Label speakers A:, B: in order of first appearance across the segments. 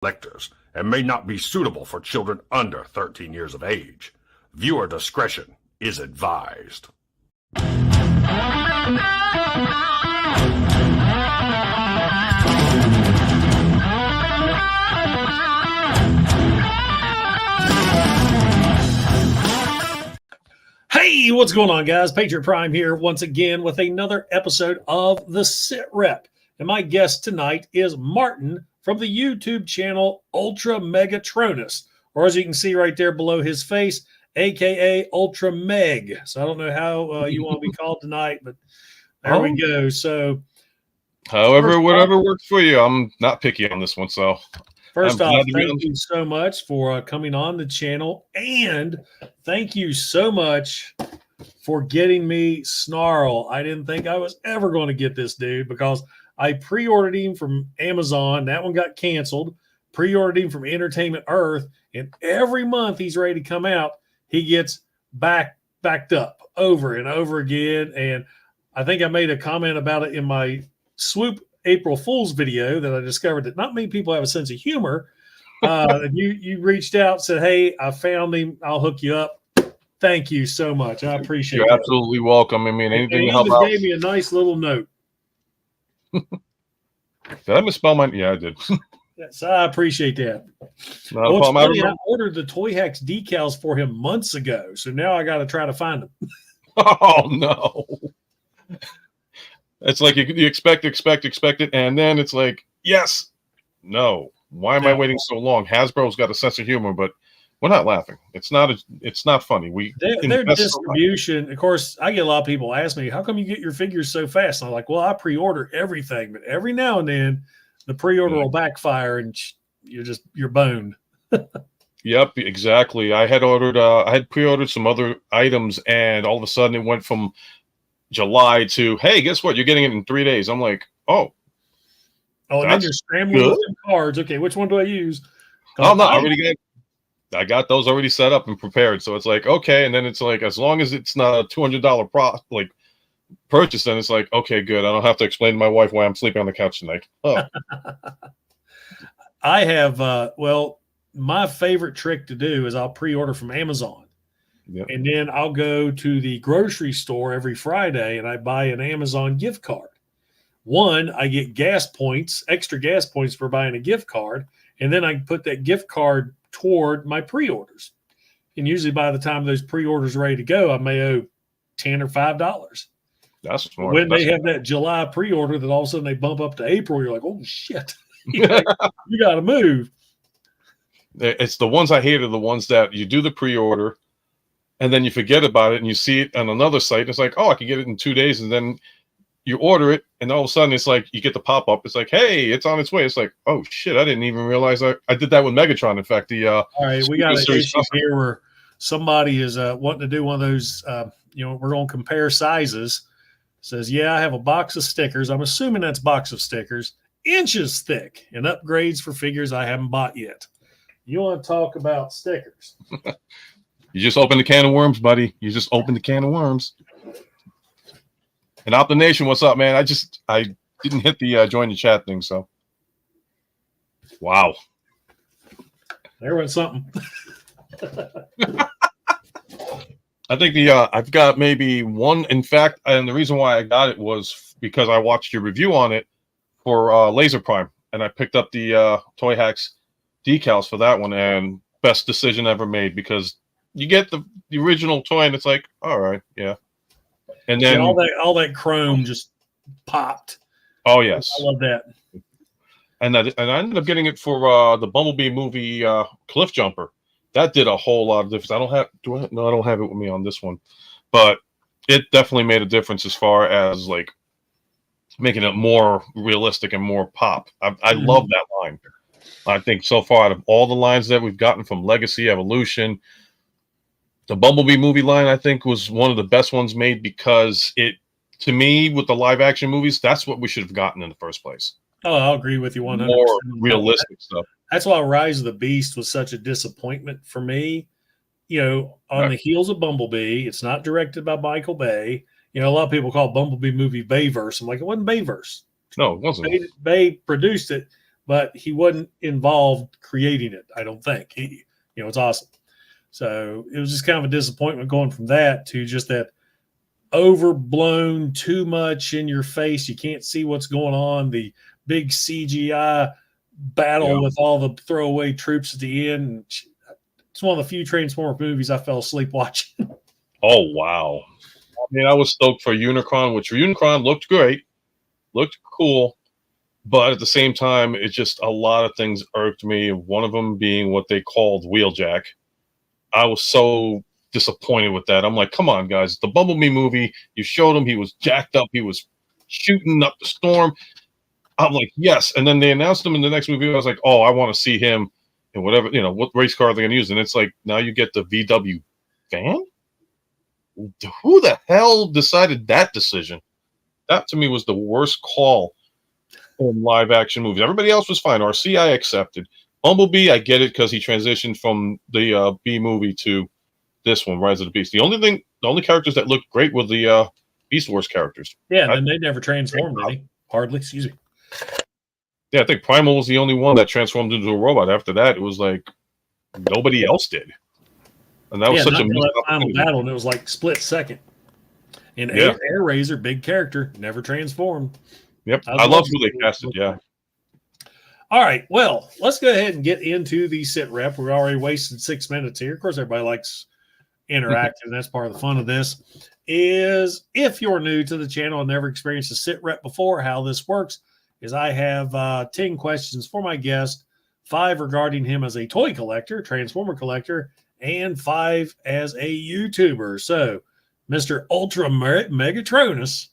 A: collectors and may not be suitable for children under 13 years of age. Viewer discretion is advised.
B: Hey, what's going on, guys? Patriot Prime here once again with another episode of The SITREP. And my guest tonight is Martin from the YouTube channel UltraMegatronus, or as you can see right there below his face, aka UltraMeg. So I don't know how you want to be called tonight, but there we go. So,
C: however, whatever works for you. I'm not picky on this one. So,
B: first off, thank you so much for coming on the channel, and thank you so much for getting me Snarl. I didn't think I was ever going to get this dude because I pre-ordered him from Amazon. That one got canceled. Pre-ordered him from Entertainment Earth, and every month he's ready to come out, he gets backed up over and over again. And I think I made a comment about it in my Swoop April Fool's video that I discovered that not many people have a sense of humor. And you reached out, said, "Hey, I found him. I'll hook you up." Thank you so much. I appreciate it.
C: You're absolutely welcome. I mean, anything to help out.
B: He even gave me a nice little note.
C: Did I misspell mine? Yeah, I did.
B: Yes, I appreciate that.
C: Well,
B: funny, I ordered the Toyhax decals for him months ago, so now I got to try to find them.
C: Oh, no. It's like you expect it, and then it's like, yes, no. Why am I waiting so long? Hasbro's got a sense of humor, but we're not laughing. It's not funny. Their
B: distribution, of course, I get a lot of people ask me, how come you get your figures so fast? And I'm like, well, I pre-order everything, but every now and then the pre-order will backfire and you're boned.
C: Yep, exactly. I had pre-ordered some other items, and all of a sudden it went from July to, hey, guess what? You're getting it in 3 days. I'm like, oh,
B: and then you're scrambling with some cards. Okay, which one do I use?
C: Oh no, I got those already set up and prepared. So it's like, okay, and then it's like, as long as it's not a $200 purchase, then it's like, okay, good. I don't have to explain to my wife why I'm sleeping on the couch tonight. Oh.
B: I have my favorite trick to do is I'll pre-order from Amazon. Yep. And then I'll go to the grocery store every Friday and I buy an Amazon gift card. One, I get extra gas points for buying a gift card, and then I put that gift card toward my pre-orders. And usually by the time those pre-orders are ready to go, I may owe $10 or $5.
C: That's smart.
B: When they have that July pre-order that all of a sudden they bump up to April, you're like, oh shit, you got to move.
C: It's the ones I hate are the ones that you do the pre-order and then you forget about it and you see it on another site. It's like, oh, I can get it in 2 days. And then you order it and all of a sudden it's like, you get the pop-up. It's like, hey, it's on its way. It's like, oh shit, I didn't even realize I did that with Megatron. In fact, all
B: right, we got an issue here where somebody is wanting to do one of those, we're going to compare sizes. Says, yeah, I have a box of stickers. I'm assuming that's box of stickers, inches thick, and upgrades for figures I haven't bought yet. You want to talk about stickers?
C: You just opened the can of worms, buddy. You just opened the can of worms. And Opta Nation, what's up, man? I didn't hit the join the chat thing, so. Wow.
B: There went something.
C: I think I've got maybe one. In fact, and the reason why I got it was because I watched your review on it for Laser Prime, and I picked up the Toyhax decals for that one, and best decision ever made because you get the original toy, and it's like, all right, yeah. And then
B: all that chrome just popped.
C: Oh yes,
B: I love that.
C: And I ended up getting it for the Bumblebee movie Cliff Jumper. That did a whole lot of difference. I don't have it with me on this one, but it definitely made a difference as far as like making it more realistic and more pop. I love that line. I think so far out of all the lines that we've gotten from Legacy, Evolution, the Bumblebee movie line, I think, was one of the best ones made because it, to me, with the live action movies, that's what we should have gotten in the first place.
B: Oh, I'll agree with you 100%.
C: More realistic stuff.
B: That's why Rise of the Beast was such a disappointment for me. On the heels of Bumblebee, it's not directed by Michael Bay. A lot of people call Bumblebee movie Bayverse. I'm like, it wasn't Bayverse.
C: No, it wasn't.
B: Bay produced it, but he wasn't involved creating it. I don't think it's awesome. So it was just kind of a disappointment going from that to just that overblown, too much in your face. You can't see what's going on. The big CGI battle with all the throwaway troops at the end. It's one of the few Transformer movies I fell asleep watching.
C: Oh, wow. I mean, I was stoked for Unicron, which Unicron looked great, looked cool, but at the same time, it just a lot of things irked me. One of them being what they called Wheeljack. I was so disappointed with that. I'm like, come on, guys. The Bumblebee movie, you showed him he was jacked up. He was shooting up the storm. I'm like, yes. And then they announced him in the next movie. I was like, oh, I want to see him in whatever, what race car they're going to use. And it's like, now you get the VW van? Who the hell decided that decision? That to me was the worst call in live action movies. Everybody else was fine. RC, I accepted. Bumblebee, I get it because he transitioned from the B movie to this one, Rise of the Beast. The only characters that looked great were the Beast Wars characters.
B: Yeah, and they never transformed any. Hardly, excuse me.
C: Yeah, I think Primal was the only one that transformed into a robot. After that, it was like nobody else did. And that was such a missed
B: final battle, and it was like split second. And Air Razor, big character, never transformed.
C: Yep, I love who they casted, yeah.
B: All right, well, let's go ahead and get into the sit rep. We're already wasted 6 minutes here. Of course, everybody likes interacting. That's part of the fun of this. Is if you're new to the channel and never experienced a sit rep before, how this works is I have 10 questions for my guest, 5 regarding him as a toy collector, Transformer collector, and 5 as a YouTuber. So, Mr. UltraMegatronus,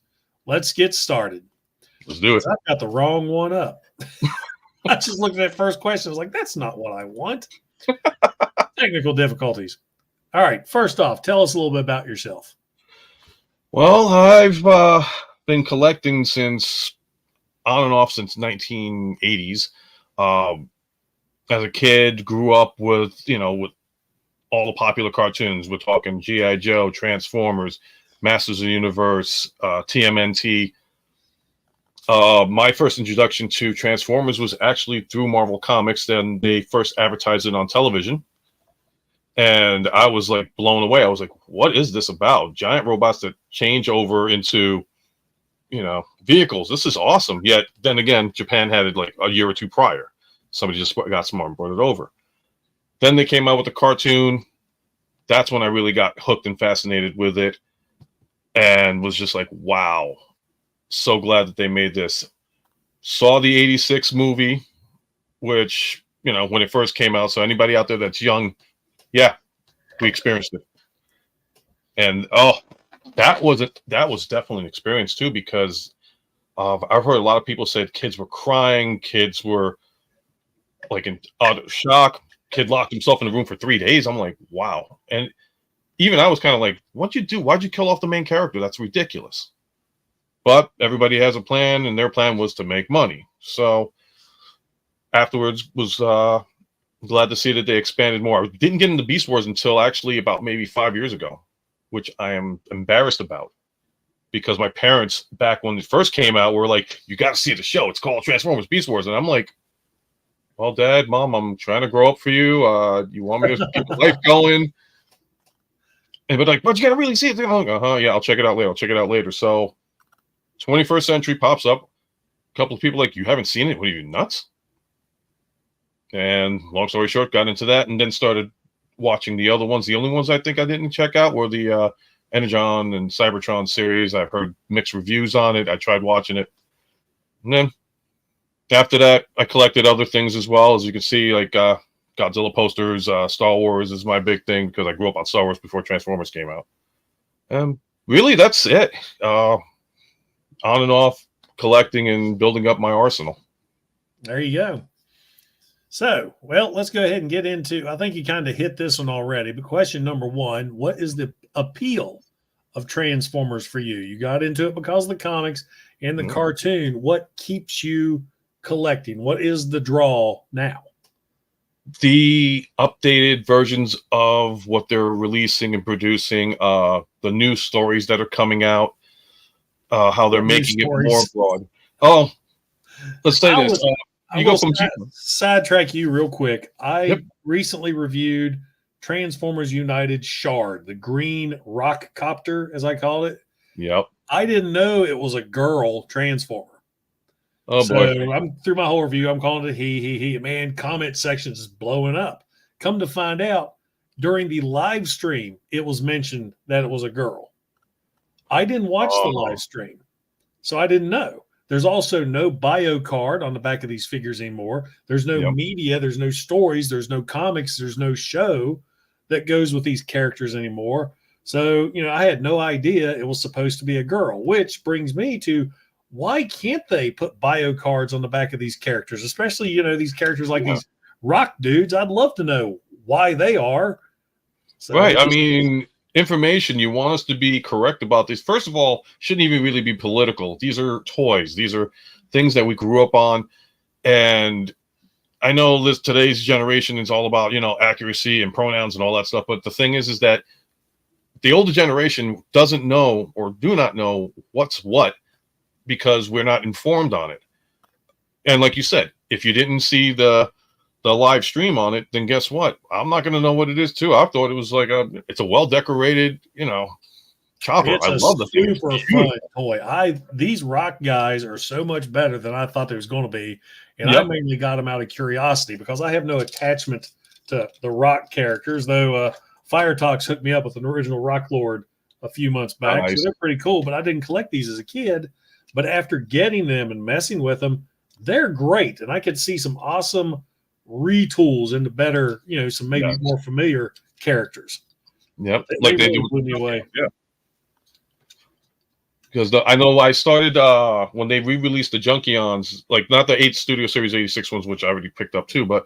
B: let's get started.
C: Let's do it.
B: I've got the wrong one up. I just looked at that first question. I was like, that's not what I want. Technical difficulties. All right. First off, tell us a little bit about yourself.
C: Well, I've been collecting on and off since 1980s. As a kid, grew up with all the popular cartoons. We're talking G.I. Joe, Transformers, Masters of the Universe, TMNT. My first introduction to Transformers was actually through Marvel Comics. Then they first advertised it on television. And I was like blown away. I was like, what is this about? Giant robots that change over into, vehicles. This is awesome. Yet then again, Japan had it like a year or two prior. Somebody just got smart and brought it over. Then they came out with the cartoon. That's when I really got hooked and fascinated with it and was just like, wow. So glad that they made this. Saw the 86 movie, which, when it first came out. So anybody out there that's young, yeah, we experienced it. And that was definitely an experience too, because I've heard a lot of people said kids were crying, kids were like in utter shock. Kid locked himself in the room for 3 days. I'm like, wow. And even I was kind of like, what'd you do? Why'd you kill off the main character? That's ridiculous. But everybody has a plan, and their plan was to make money. So afterwards was glad to see that they expanded more. I didn't get into Beast Wars until actually about maybe 5 years ago, which I am embarrassed about. Because my parents, back when it first came out, were like, you got to see the show. It's called Transformers Beast Wars. And I'm like, well, Dad, Mom, I'm trying to grow up for you. You want me to keep life going? And but like, but you got to really see it. I'm like, yeah, I'll check it out later. So 21st Century pops up. A couple of people like, you haven't seen it? What are you, nuts? And long story short, got into that and then started watching the other ones. The only ones I think I didn't check out were the Energon and Cybertron series. I've heard mixed reviews on it. I tried watching it. And then after that, I collected other things as well. As you can see, like Godzilla posters, Star Wars is my big thing because I grew up on Star Wars before Transformers came out. And really, that's it. On and off collecting and building up my arsenal.
B: There you go. So, well, let's go ahead and get into, I think you kind of hit this one already, but question number 1, what is the appeal of Transformers for you? You got into it because of the comics and the cartoon. What keeps you collecting? What is the draw now?
C: The updated versions of what they're releasing and producing, the new stories that are coming out, how they're making it more broad. Oh, let's say this. you go from
B: sidetrack you real quick. I
C: Yep.
B: recently reviewed Transformers United Shard, the green rock copter, as I call it.
C: Yep.
B: I didn't know it was a girl Transformer.
C: Oh
B: So
C: boy.
B: I'm through my whole review. I'm calling it he. Man, comment sections is blowing up. Come to find out, during the live stream, it was mentioned that it was a girl. I didn't watch the live stream, so I didn't know. There's also no bio card on the back of these figures anymore. There's no media. There's no stories. There's no comics. There's no show that goes with these characters anymore. So, I had no idea it was supposed to be a girl, which brings me to, why can't they put bio cards on the back of these characters, especially, these characters like these rock dudes? I'd love to know why they are. So
C: right. I mean, information, you want us to be correct about this. First of all, shouldn't even really be political. These are toys. These are things that we grew up on. And I know today's generation is all about, accuracy and pronouns and all that stuff. But the thing is that the older generation doesn't know or do not know what's what, because we're not informed on it. And like you said, if you didn't see the live stream on it, then guess what? I'm not going to know what it is too. I thought it was like it's a well-decorated, chopper.
B: It's
C: I love the thing.
B: Super fun toy. These rock guys are so much better than I thought they was going to be. And I mainly got them out of curiosity because I have no attachment to the rock characters, though Fire Talks hooked me up with an original Rock Lord a few months back.
C: Nice.
B: So they're pretty cool, but I didn't collect these as a kid. But after getting them and messing with them, they're great. And I could see some awesome retools into better, some maybe more familiar characters.
C: Yep.
B: They
C: Like they
B: really
C: do.
B: blew me away.
C: Yeah. Because I know I started when they re-released the Junkions, like not the 8 Studio Series 86 ones, which I already picked up too, but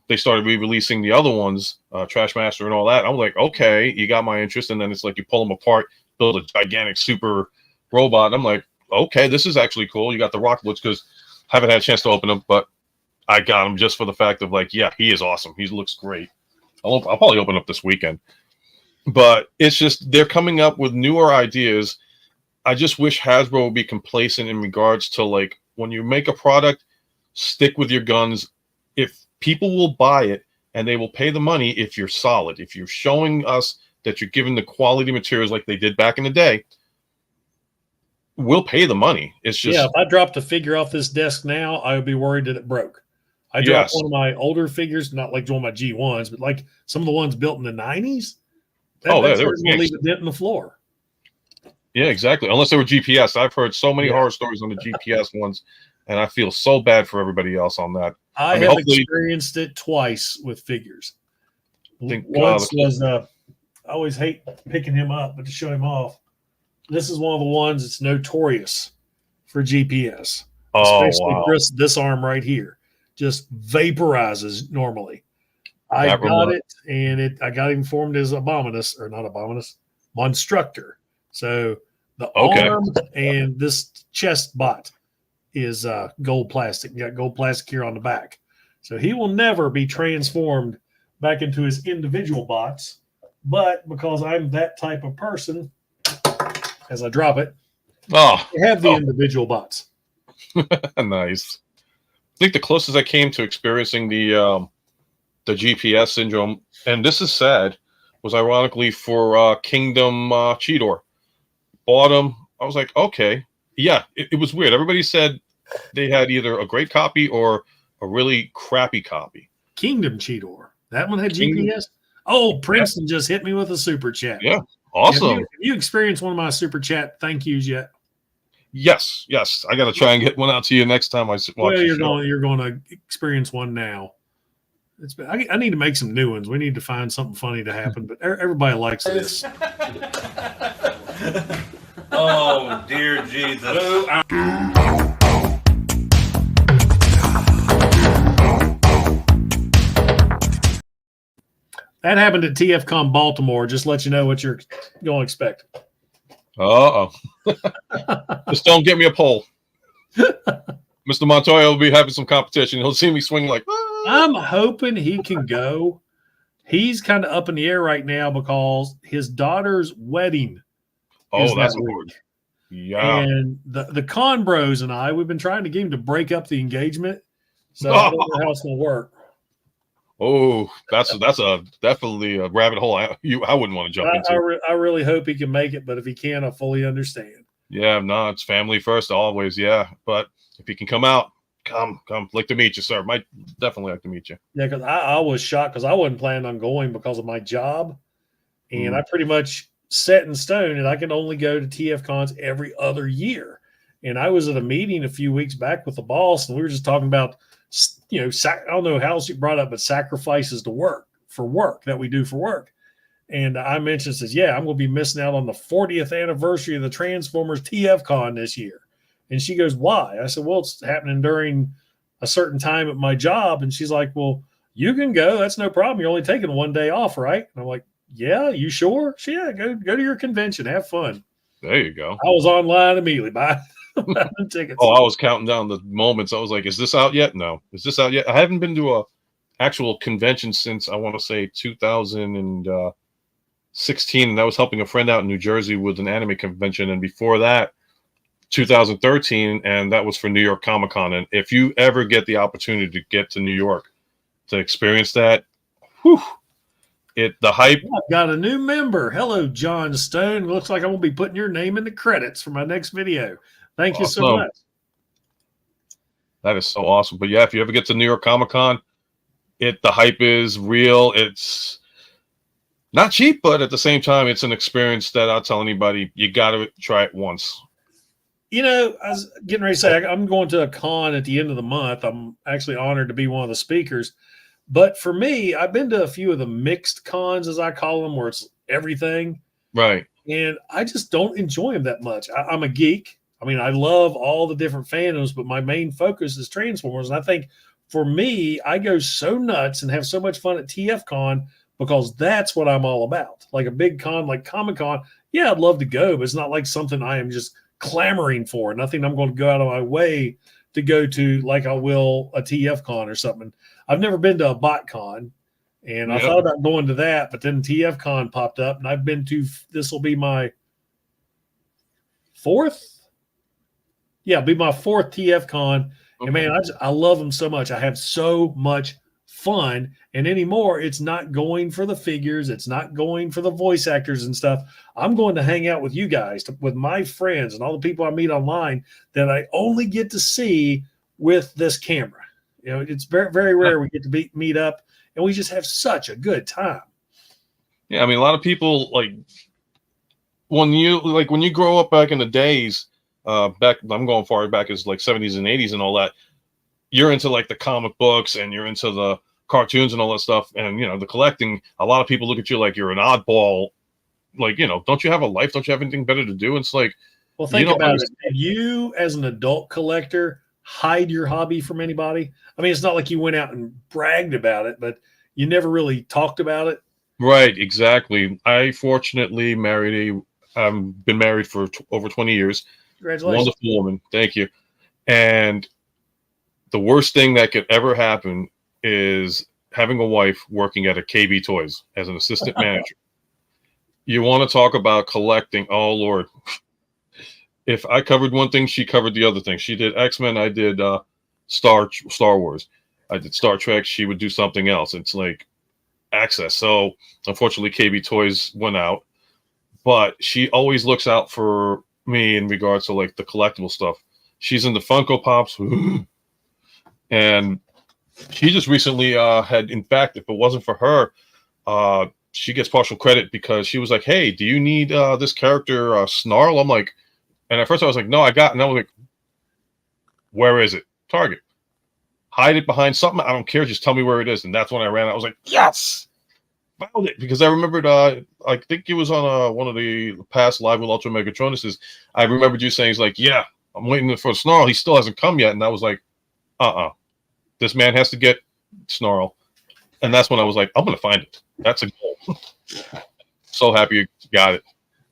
C: they started re-releasing the other ones, Trashmaster and all that. I'm like, okay, you got my interest. And then it's like you pull them apart, build a gigantic super robot. I'm like, okay, this is actually cool. You got the Rock Blitz, because I haven't had a chance to open them, but I got him just for the fact of like, yeah, he is awesome. He looks great. I'll probably open up this weekend. But it's just they're coming up with newer ideas. I just wish Hasbro would be complacent in regards to, like, when you make a product, stick with your guns. If people will buy it and they will pay the money if you're solid, if you're showing us that you're giving the quality materials like they did back in the day, we'll pay the money. It's just,
B: if I dropped a figure off this desk now, I would be worried that it broke. I dropped one of my older figures, not like one of my G1s, but like some of the ones built in the 90s. They were leave a dent in the floor.
C: Yeah, exactly. Unless they were GPS. I've heard so many horror stories on the GPS ones, and I feel so bad for everybody else on that.
B: I have experienced it twice with figures. Once was I always hate picking him up, but to show him off, this is one of the ones that's notorious for GPS. Especially this arm right here just vaporizes normally. I got it, and I got him formed as Abominus, or not Abominus, Monstructor. So the arm and this chest bot is gold plastic. You got gold plastic here on the back. So he will never be transformed back into his individual bots. But because I'm that type of person, as I drop it, I have the individual bots.
C: Nice. I think the closest I came to experiencing the GPS syndrome, and this is sad, was ironically for Kingdom Cheetor. Bought them. I was like, okay. Yeah, it was weird. Everybody said they had either a great copy or a really crappy copy.
B: Kingdom Cheetor. That one had GPS? Oh, Princeton just hit me with a super chat.
C: Yeah, awesome.
B: Have you experienced one of my super chat thank yous yet?
C: Yes. I got to try and get one out to you next time I watch
B: you're going to experience one now. I need to make some new ones. We need to find something funny to happen, but everybody likes this.
D: Oh, dear Jesus.
B: That happened at TFCon Baltimore. Just let you know what you're going to expect.
C: Just don't get me a pole. Mr. Montoya will be having some competition. He'll see me swing like,
B: I'm hoping he can go. He's kind of up in the air right now because his daughter's wedding.
C: That's important. Yeah.
B: And the Con Bros and we've been trying to get him to break up the engagement. So I don't know how it's going to work.
C: Oh, that's a definitely a rabbit hole I wouldn't want to jump into.
B: I really hope he can make it, but if he can, I fully understand.
C: Yeah, no, it's family first always. Yeah, but if he can come out, come, like to meet you, sir. Might definitely like to meet you.
B: Yeah, because I was shocked because I wasn't planning on going because of my job, and I pretty much set in stone that I can only go to TF cons every other year. And I was at a meeting a few weeks back with the boss, and we were just talking about, I don't know how else you brought up, but sacrifices to work that we do for work. And I mentioned, says, yeah, I'm going to be missing out on the 40th anniversary of the Transformers TF Con this year. And she goes, why? I said, well, it's happening during a certain time at my job. And she's like, well, you can go. That's no problem. You're only taking one day off, right? And I'm like, yeah, you sure? She, yeah, go to your convention. Have fun.
C: There you go.
B: I was online immediately buying tickets.
C: Oh, I was counting down the moments. I was like, is this out yet? No. Is this out yet? I haven't been to a actual convention since I want to say 2016. And I was helping a friend out in New Jersey with an anime convention. And before that, 2013, and that was for New York Comic Con. And if you ever get the opportunity to get to New York to experience that, whew, the hype.
B: I've got a new member. Hello, John Stone. Looks like I'm going to be putting your name in the credits for my next video. Thank you so much.
C: That is so awesome. But yeah, if you ever get to New York Comic Con, the hype is real. It's not cheap, but at the same time, it's an experience that I'll tell anybody, you got to try it once.
B: I was getting ready to say, I'm going to a con at the end of the month. I'm actually honored to be one of the speakers. But for me, I've been to a few of the mixed cons, as I call them, where it's everything.
C: Right.
B: And I just don't enjoy them that much. I'm a geek. I mean, I love all the different fandoms, but my main focus is Transformers. And I think for me, I go so nuts and have so much fun at TF Con because that's what I'm all about. Like a big con like Comic-Con, yeah, I'd love to go, but it's not like something I am just clamoring for. Nothing I'm going to go out of my way to go to like I will a TF Con or something. I've never been to a BotCon, and I thought about going to that, but then TF Con popped up, and I've been to, this will be my fourth. Yeah, it'll be my fourth TF Con. Okay. And man, I love them so much. I have so much fun. And anymore, it's not going for the figures. It's not going for the voice actors and stuff. I'm going to hang out with you guys, with my friends and all the people I meet online that I only get to see with this camera. It's very, very rare we get to meet up, and we just have such a good time.
C: Yeah, I mean, a lot of people, like, when you grow up back in the days, back, I'm going far back as like 70s and 80s and all that, you're into like the comic books and you're into the cartoons and all that stuff, and the collecting. A lot of people look at you like you're an oddball. Like, don't you have a life? Don't you have anything better to do? And it's like,
B: well, think about it. If you, as an adult collector, hide your hobby from anybody, I mean, it's not like you went out and bragged about it, but you never really talked about it.
C: Right, exactly. I fortunately been married for over 20 years.
B: Congratulations.
C: Wonderful woman. Thank you. And the worst thing that could ever happen is having a wife working at a KB Toys as an assistant manager. You want to talk about collecting? Oh, Lord. If I covered one thing, she covered the other thing. She did X-Men. I did Star Wars. I did Star Trek. She would do something else. It's like access. So unfortunately, KB Toys went out. But she always looks out for me in regards to like the collectible stuff. She's into Funko Pops. And she just recently had, in fact, if it wasn't for her, she gets partial credit because she was like, hey, do you need this character Snarl? I'm like, and at first I was like, no, I got it. And I was like, where is it? Target. Hide it behind something. I don't care. Just tell me where it is. And that's when I ran. I was like, yes, found it. Because I remembered, I think it was on one of the past live with UltraMegatronus. I remembered you saying, he's like, yeah, I'm waiting for Snarl. He still hasn't come yet. And I was like, this man has to get Snarl. And that's when I was like, I'm going to find it. That's a goal. So happy you got it.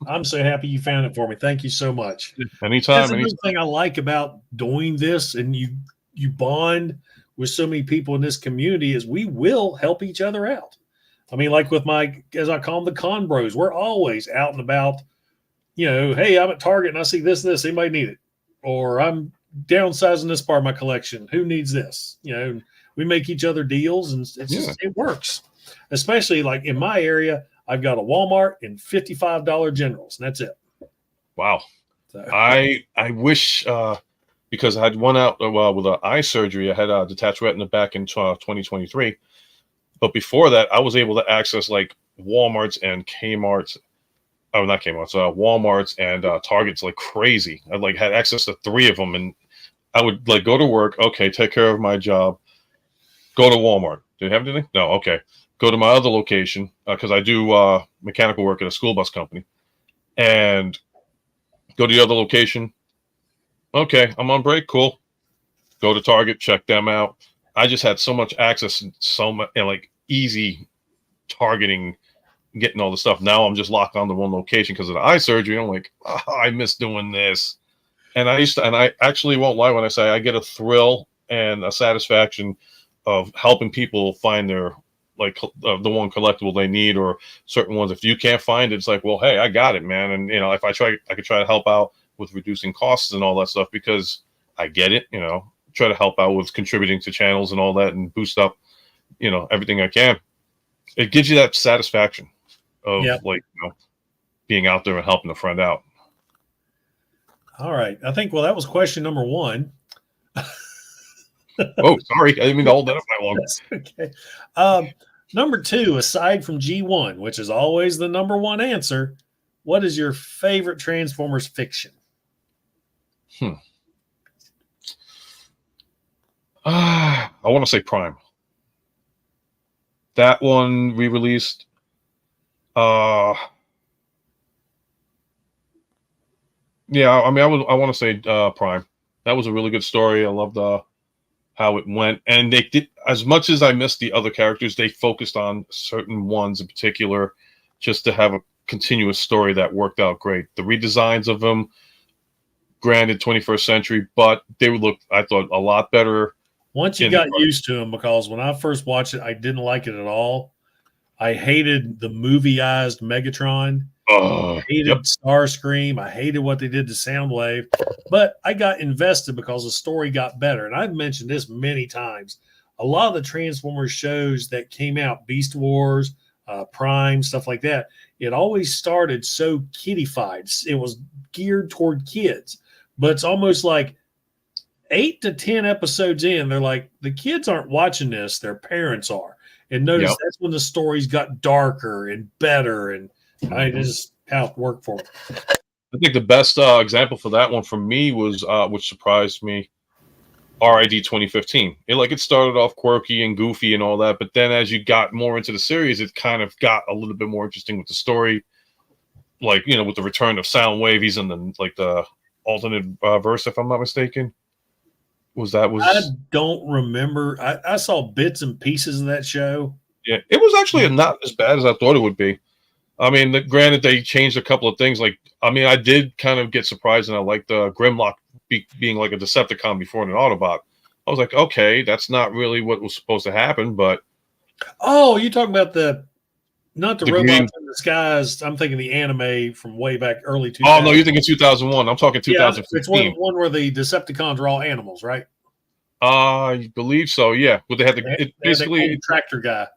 B: I'm so happy you found it for me. Thank you so much.
C: Anytime.
B: That's another thing I like about doing this, and you bond with so many people in this community, is we will help each other out. I mean, like with my, as I call them, the con bros, we're always out and about, hey, I'm at Target and I see this, anybody need it? Or I'm downsizing this part of my collection. Who needs this? You know, we make each other deals, and it's just, it works. Especially like in my area, I've got a Walmart and $55 Generals, and that's it.
C: Wow.
B: So.
C: I wish because I had one out with an eye surgery. I had a detached retina back in 2023. But before that, I was able to access like Walmarts and Kmart's. Oh, not Kmart's. Walmarts and Targets like crazy. I like had access to 3 of them, and I would like go to work. Okay, take care of my job. Go to Walmart. Do you have anything? No. Okay. Go to my other location because I do mechanical work at a school bus company, and go to the other location. Okay, I'm on break. Cool. Go to Target. Check them out. I just had so much access and so much and like easy targeting, getting all the stuff. Now I'm just locked on to one location because of the eye surgery. I'm like, oh, I miss doing this. And I actually won't lie when I say I get a thrill and a satisfaction of helping people find their like the one collectible they need or certain ones. If you can't find it, it's like, well, hey, I got it, man. And you know, if I could try to help out with reducing costs and all that stuff because I get it, you know, try to help out with contributing to channels and all that and boost up, you know, everything I can. It gives you that satisfaction of like, you know, being out there and helping a friend out.
B: All right. I think, well, that was question number 1.
C: Oh, sorry. I didn't mean to hold that up that long.
B: Okay. Number 2, aside from G1, which is always the number 1 answer, what is your favorite Transformers fiction?
C: I want to say Prime. That one re-released. Yeah, I mean, I want to say Prime. That was a really good story. I loved how it went, and they did, as much as I missed the other characters, they focused on certain ones in particular, just to have a continuous story that worked out great. The redesigns of them, granted 21st century, but they would look, I thought, a lot better.
B: Once you got used to them, because when I first watched it, I didn't like it at all. I hated the movieized Megatron. I hated Starscream. I hated what they did to Soundwave. But I got invested because the story got better. And I've mentioned this many times. A lot of the Transformers shows that came out, Beast Wars, Prime, stuff like that, it always started so kiddified. It was geared toward kids. But it's almost like 8 to 10 episodes in, they're like, the kids aren't watching this, their parents are. And notice that's when the stories got darker and better, and this is how it worked for me.
C: I think the best example for that one for me was, which surprised me, RID 2015. It started off quirky and goofy and all that, but then as you got more into the series, it kind of got a little bit more interesting with the story. Like, you know, with the return of Soundwave, he's in the alternate verse, if I'm not mistaken. I
B: don't remember. I saw bits and pieces of that show.
C: Yeah, it was actually not as bad as I thought it would be. I mean, granted, they changed a couple of things. Like, I mean, I did kind of get surprised, and I liked the Grimlock being like a Decepticon before an Autobot. I was like, okay, that's not really what was supposed to happen, but...
B: Oh, you're talking about not the robots
C: green
B: in the skies. I'm thinking the anime from way back early 2000s.
C: Oh, no, you're thinking 2001. I'm talking 2015.
B: Yeah, it's one where the Decepticons are all animals, right?
C: I believe so, yeah. But they had
B: the tractor guy.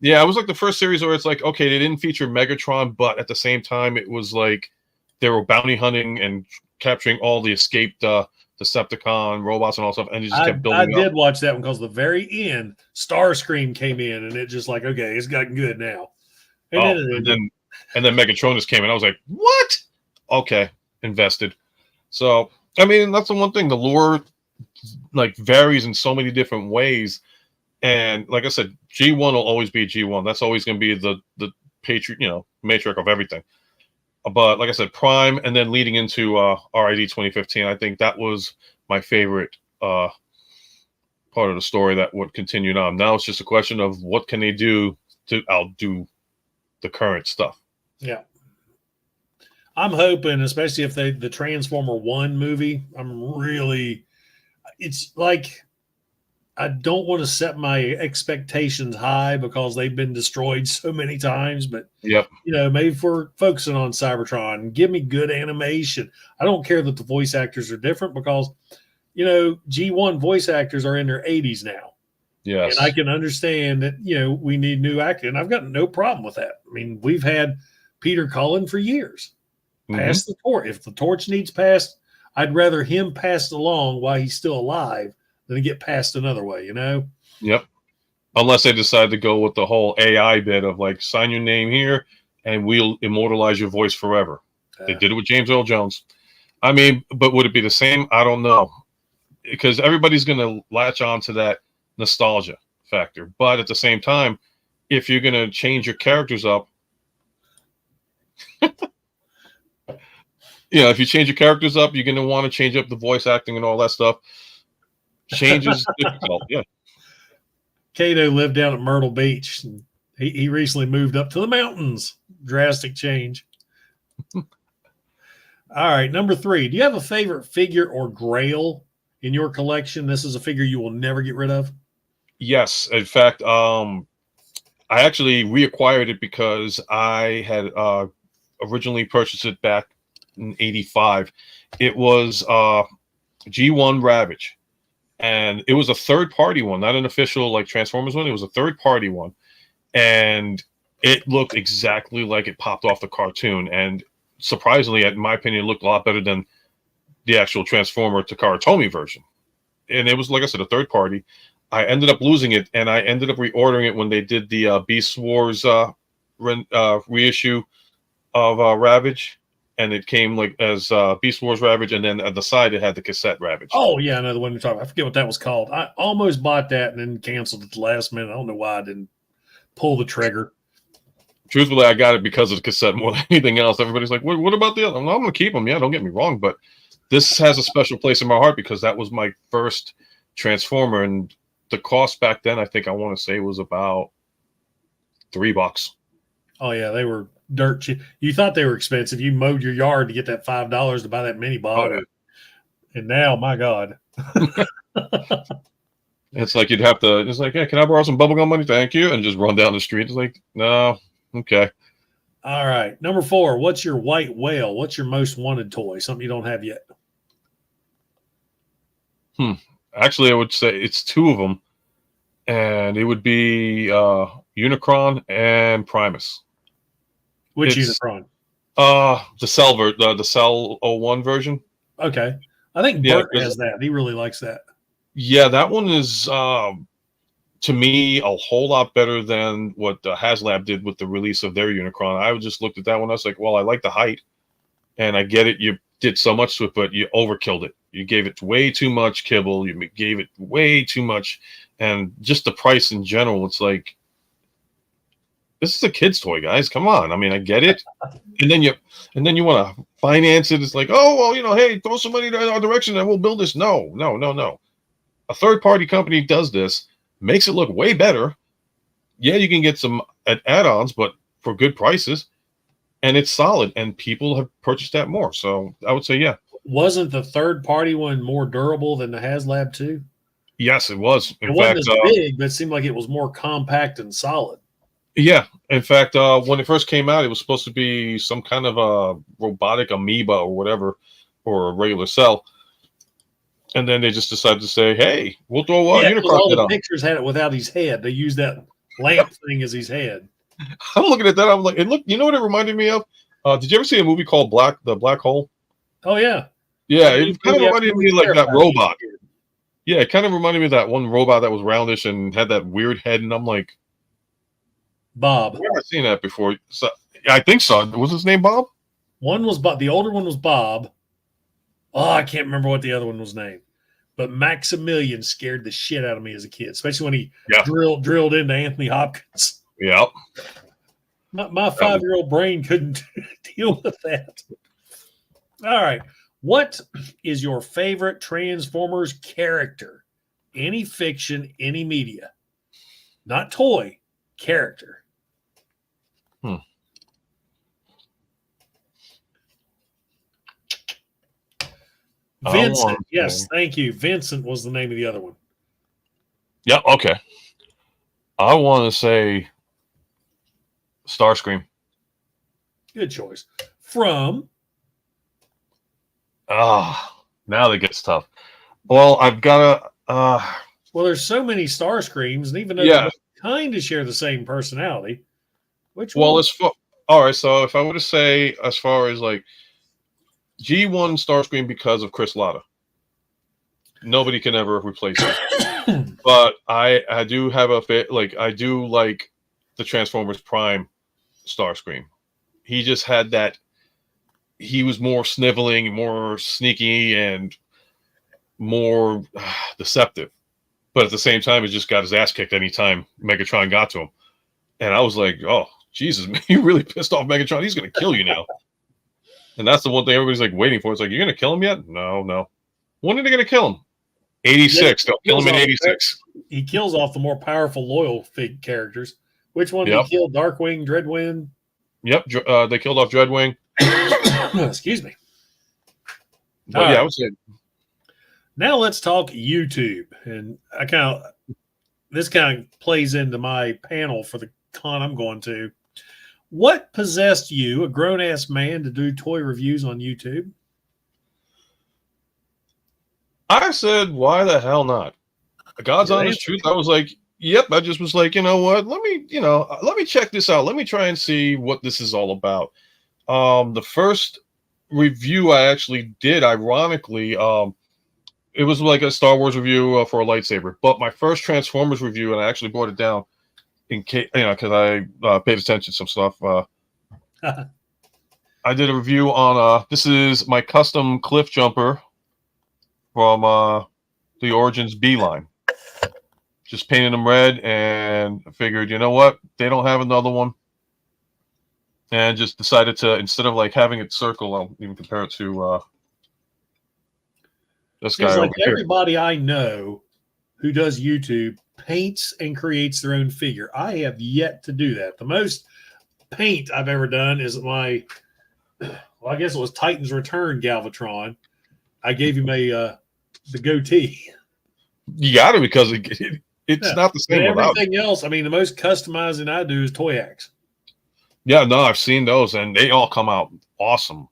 C: Yeah, it was like the first series where it's like, okay, they didn't feature Megatron, but at the same time, it was like they were bounty hunting and capturing all the escaped Decepticon robots and all stuff, and it just kept building up.
B: I did watch that one because the very end, Starscream came in, and it just like, okay, it's gotten good now.
C: And then Megatronus came in. I was like, what? Okay, invested. So, I mean, that's the one thing. The lore like varies in so many different ways. And like I said, G1 will always be G1. That's always going to be the Patriot, you know, matriarch of everything. But like I said, Prime, and then leading into RID 2015, I think that was my favorite part of the story that would continue on. Now it's just a question of what can they do to outdo the current stuff.
B: Yeah. I'm hoping, especially if the Transformer 1 movie, it's like, I don't want to set my expectations high because they've been destroyed so many times, but you know, maybe if we're focusing on Cybertron, give me good animation. I don't care that the voice actors are different because you know, G1 voice actors are in their 80s now.
C: Yes.
B: And I can understand that, you know, we need new acting. And I've got no problem with that. I mean, we've had Peter Cullen for years. Pass the torch. If the torch needs passed, I'd rather him pass along while he's still alive than to get passed another way, you know?
C: Yep. Unless they decide to go with the whole AI bit of like, sign your name here and we'll immortalize your voice forever. They did it with James Earl Jones. I mean, but would it be the same? I don't know. Because everybody's going to latch on to that nostalgia factor. But at the same time, if you're going to change your characters up, if you change your characters up, you're going to want to change up the voice acting and all that stuff. Change is difficult. Yeah.
B: Kato lived down at Myrtle Beach. And he recently moved up to the mountains. Drastic change. All right, number 3. Do you have a favorite figure or Grail in your collection? This is a figure you will never get rid of.
C: Yes. In fact, I actually reacquired it because I had originally purchased it back in '85. It was G1 Ravage. And it was a third-party one, not an official like Transformers one. It was a third-party one. And it looked exactly like it popped off the cartoon. And surprisingly, in my opinion, it looked a lot better than the actual Transformer Takara Tomy version. And it was, like I said, a third party. I ended up losing it, and I ended up reordering it when they did the Beast Wars reissue of Ravage. And it came like as Beast Wars Ravage, and then at the side it had the cassette Ravage.
B: Oh, yeah, I know the one you're talking about. I forget what that was called. I almost bought that and then canceled at the last minute. I don't know why I didn't pull the trigger.
C: Truthfully, I got it because of the cassette more than anything else. Everybody's like, what about the other? I'm going to keep them. Yeah, don't get me wrong. But this has a special place in my heart because that was my first Transformer. And the cost back then, I think I want to say was about $3.
B: Oh, yeah, they were dirt cheap. You thought they were expensive. You mowed your yard to get that $5 to buy that mini bottle.
C: Oh, yeah.
B: And now, my God.
C: It's like you'd have to, it's like, hey, can I borrow some bubblegum money? Thank you. And just run down the street. It's like, no, okay.
B: All right. Number 4, what's your white whale? What's your most wanted toy? Something you don't have yet.
C: Actually, I would say it's 2 of them. And it would be Unicron and Primus.
B: Which Unicron?
C: The Cell 01 version.
B: Okay. I think Bert has that. He really likes that.
C: Yeah, that one is to me a whole lot better than what HasLab did with the release of their Unicron. I just looked at that one. I was like, well, I like the height, and I get it. You did so much to it, but you overkilled it. You gave it way too much kibble. You gave it way too much, and just the price in general. It's like, this is a kid's toy, guys. Come on. I mean, I get it. And then you want to finance it. It's like, oh, well, hey, throw some money in our direction and we'll build this. No. A third-party company does this, makes it look way better. Yeah, you can get some add-ons, but for good prices. And it's solid. And people have purchased that more. So I would say, yeah.
B: Wasn't the third-party one more durable than the HasLab 2?
C: Yes, it was.
B: It wasn't as big, but it seemed like it was more compact and solid.
C: Yeah. In fact, when it first came out, it was supposed to be some kind of a robotic amoeba or whatever, or a regular cell. And then they just decided to say, hey, we'll throw Unicron
B: all the
C: on.
B: Pictures had it without his head. They used that lamp thing as his head.
C: I'm looking at that. I'm like, you know what it reminded me of? Did you ever see a movie called The Black Hole?
B: Oh, yeah.
C: Yeah, it kind of reminded me of like that robot. Yeah, it kind of reminded me of that one robot that was roundish and had that weird head. And I'm like,
B: Bob.
C: I've never seen that before. So, I think so. Was his name Bob?
B: One was Bob. The older one was Bob. Oh, I can't remember what the other one was named. But Maximilian scared the shit out of me as a kid, especially when he drilled into Anthony Hopkins.
C: Yeah.
B: My 5-year-old brain couldn't deal with that. All right. What is your favorite Transformers character? Any fiction, any media. Not toy, character. Vincent. Yes, thank you. Vincent was the name of the other one.
C: Yeah, okay. I want to say Starscream.
B: Good choice. From?
C: Now that gets tough. Well, I've got
B: Well, there's so many Star Screams, and even though
C: yeah.
B: they kind of share the same personality, which
C: Well,
B: one?
C: as far all right, so if I were to say as far as like G1 Starscream because of Chris Latta, nobody can ever replace him. But I do have a fit like I do like the Transformers Prime Starscream. He just had that. He was more sniveling, more sneaky, and more deceptive. But at the same time, he just got his ass kicked anytime Megatron got to him. And I was like, oh, Jesus, man, you really pissed off Megatron. He's going to kill you now. And that's the one thing everybody's like waiting for. It's like, you're going to kill him yet? No, no. When are they going to kill him? 86. They'll kill him in 86.
B: He kills off the more powerful loyal fig characters. Which one
C: Yep.
B: did he kill? Darkwing, Dreadwind?
C: Yep. They killed off Dreadwing.
B: Excuse me.
C: But yeah, I would say.
B: Now let's talk YouTube. And this kind of plays into my panel for the con I'm going to. What possessed you, a grown-ass man, to do toy reviews on YouTube?
C: I said, why the hell not? God's honest truth. I was like, yep. I just was like, you know what? Let me check this out. Let me try and see what this is all about. The first review I actually did, ironically, it was like a Star Wars review for a lightsaber. But my first Transformers review, and I actually brought it down in case, because I paid attention to some stuff. I did a review on this is my custom cliff jumper from the Origins B line. Just painted them red, and I figured, you know what? They don't have another one. And just decided to, instead of like having it circle, I'll even compare it to this guy over here.
B: Everybody I know who does YouTube paints and creates their own figure. I have yet to do that. The most paint I've ever done is I guess it was Titan's Return Galvatron. I gave him the goatee.
C: You got it, because it's not the same without
B: everything else. I mean, the most customizing I do is Toyhax.
C: Yeah, no, I've seen those, and they all come out awesome.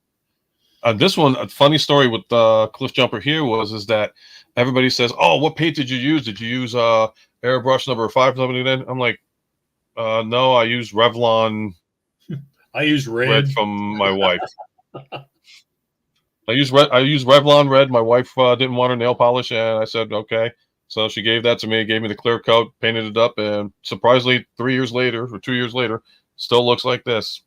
C: This one, a funny story with Cliff Jumper here is that everybody says, "Oh, what paint did you use? Did you use airbrush number 579?" I'm like, "No, I used Revlon.
B: I used red
C: from my wife. I used Revlon red. My wife didn't want her nail polish, and I said, okay." So she gave that to me, gave me the clear coat, painted it up, and surprisingly, 3 years later or 2 years later, still looks like this.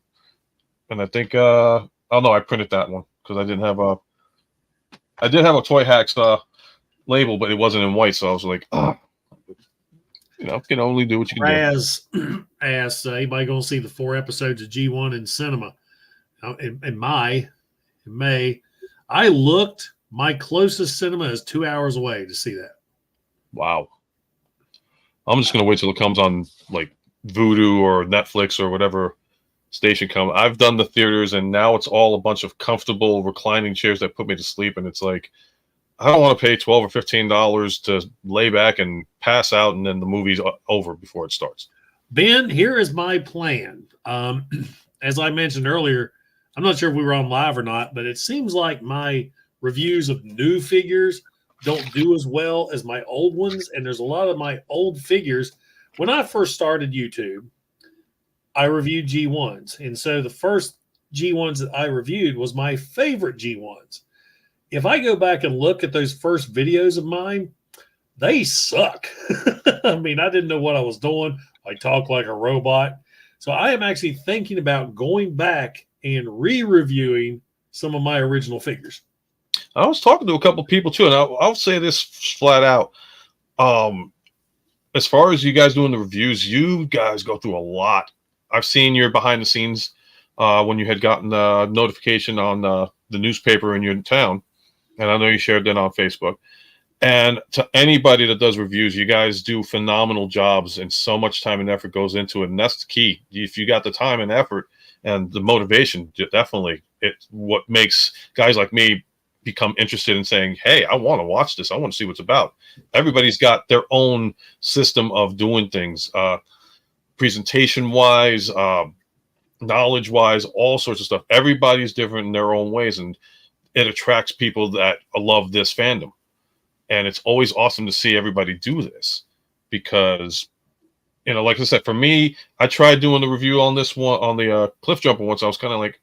C: And I think, oh no, I printed that one because I did have a Toyhax label, but it wasn't in white, so I was like, can only do what you can do.
B: As anybody gonna see the 4 episodes of G1 in cinema in May? I looked. My closest cinema is 2 hours away to see that.
C: Wow. I'm just gonna wait till it comes on like Vudu or Netflix or whatever station comes. I've done the theaters, and now it's all a bunch of comfortable reclining chairs that put me to sleep, and it's like, I don't want to pay $12 or $15 to lay back and pass out, and then the movie's over before it starts.
B: Ben, here is my plan. As I mentioned earlier, I'm not sure if we were on live or not, but it seems like my reviews of new figures don't do as well as my old ones. And there's a lot of my old figures. When I first started YouTube, I reviewed G1s. And so the first G1s that I reviewed was my favorite G1s. If I go back and look at those first videos of mine, they suck. I mean, I didn't know what I was doing. I talk like a robot. So I am actually thinking about going back and re-reviewing some of my original figures.
C: I was talking to a couple of people too, and I'll say this flat out. As far as you guys doing the reviews, you guys go through a lot. I've seen your behind the scenes when you had gotten the notification on the newspaper in your town, and I know you shared that on Facebook. And to anybody that does reviews, you guys do phenomenal jobs, and so much time and effort goes into it. And that's the key. If you got the time and effort and the motivation, definitely it's what makes guys like me become interested in saying, hey, I want to watch this. I want to see what's about. Everybody's got their own system of doing things, presentation wise, knowledge wise, all sorts of stuff. Everybody's different in their own ways, and it attracts people that love this fandom. And it's always awesome to see everybody do this because, you know, like I said, for me, I tried doing the review on this one, on the cliff jumper once. I was kind of like,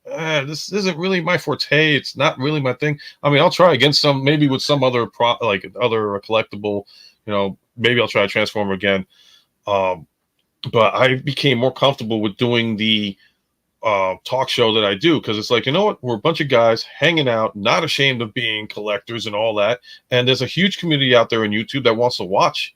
C: this isn't really my forte. It's not really my thing. I mean, I'll try against some, maybe with some other other collectible, you know, maybe I'll try a Transformer again. But I became more comfortable with doing the talk show that I do, because it's like, you know what, we're a bunch of guys hanging out, not ashamed of being collectors and all that, and there's a huge community out there on YouTube that wants to watch,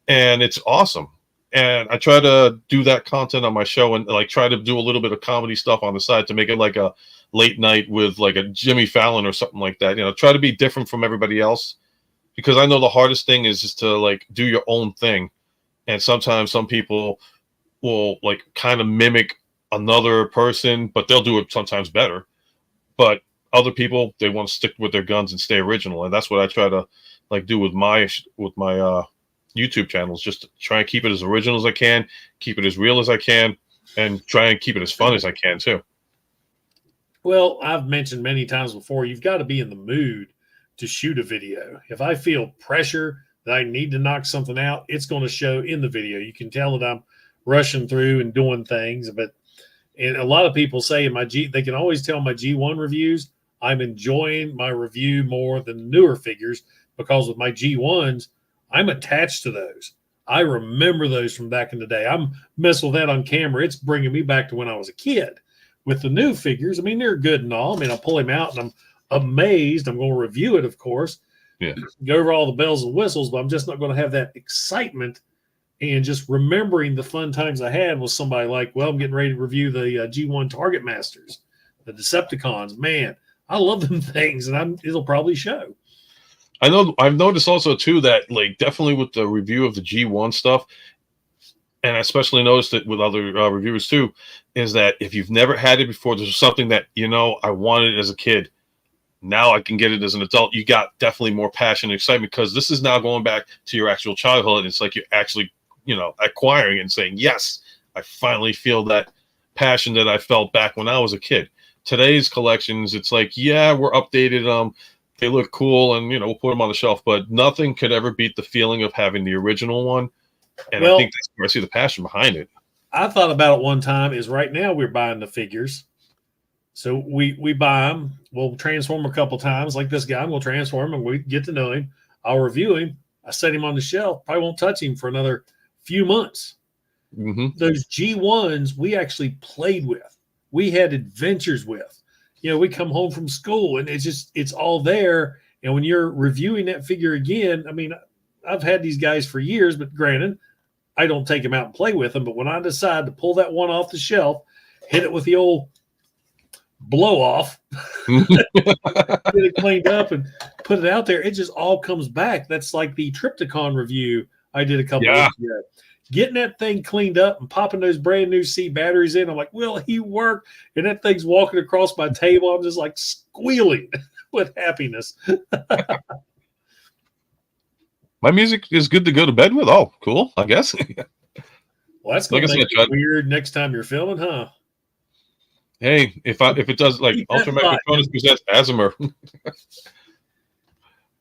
C: and it's awesome. And I try to do that content on my show, and like try to do a little bit of comedy stuff on the side to make it like a late night with like a Jimmy Fallon or something like that. You know, try to be different from everybody else, because I know the hardest thing is just to like do your own thing. And sometimes some people will like kind of mimic another person, but they'll do it sometimes better. But other people, they want to stick with their guns and stay original, and that's what I try to like do with my YouTube channels. Just to try and keep it as original as I can, keep it as real as I can, and try and keep it as fun as I can too.
B: Well, I've mentioned many times before, you've got to be in the mood to shoot a video. If I feel pressure that I need to knock something out, it's going to show in the video. You can tell that I'm rushing through and doing things, and a lot of people say they can always tell my G1 reviews, I'm enjoying my review more than newer figures, because with my G1s, I'm attached to those. I remember those from back in the day. I'm messing with that on camera. It's bringing me back to when I was a kid. With the new figures, I mean, they're good and all. I mean, I'll pull him out and I'm amazed. I'm going to review it, of course.
C: Yeah.
B: Go over all the bells and whistles, but I'm just not going to have that excitement and just remembering the fun times I had with somebody like, well, I'm getting ready to review the G1 Target Masters, the Decepticons. Man, I love them things, and it'll probably show.
C: I know I've noticed also too that like definitely with the review of the G1 stuff, and I especially noticed it with other reviewers too, is that if you've never had it before, there's something that, you know, I wanted it as a kid. Now I can get it as an adult. You got definitely more passion and excitement, because this is now going back to your actual childhood. And it's like you're actually, you know, acquiring and saying, yes, I finally feel that passion that I felt back when I was a kid. Today's collections, it's like, yeah, we're updated. They look cool, and, you know, we'll put them on the shelf, but nothing could ever beat the feeling of having the original one. And I think that's where I see the passion behind it.
B: I thought about it one time is right now we're buying the figures. So we buy them. We'll transform a couple times. Like this guy, we'll transform and we get to know him. I'll review him. I set him on the shelf. Probably won't touch him for another few months.
C: Mm-hmm.
B: Those G1s we actually played with. We had adventures with. You know, we come home from school and it's all there. And when you're reviewing that figure again, I mean, I've had these guys for years, but granted, I don't take them out and play with them. But when I decide to pull that one off the shelf, hit it with the old blow off, get it cleaned up and put it out there, it just all comes back. That's like the Triptychon review I did a couple weeks ago. Getting that thing cleaned up and popping those brand new C batteries in, I'm like, will he work? And that thing's walking across my table. I'm just like squealing with happiness.
C: My music is good to go to bed with. Oh, cool, I guess.
B: Well, that's going to make it weird next time you're filming, huh?
C: Hey, if it does, like UltraMegatronus Presents Asimer.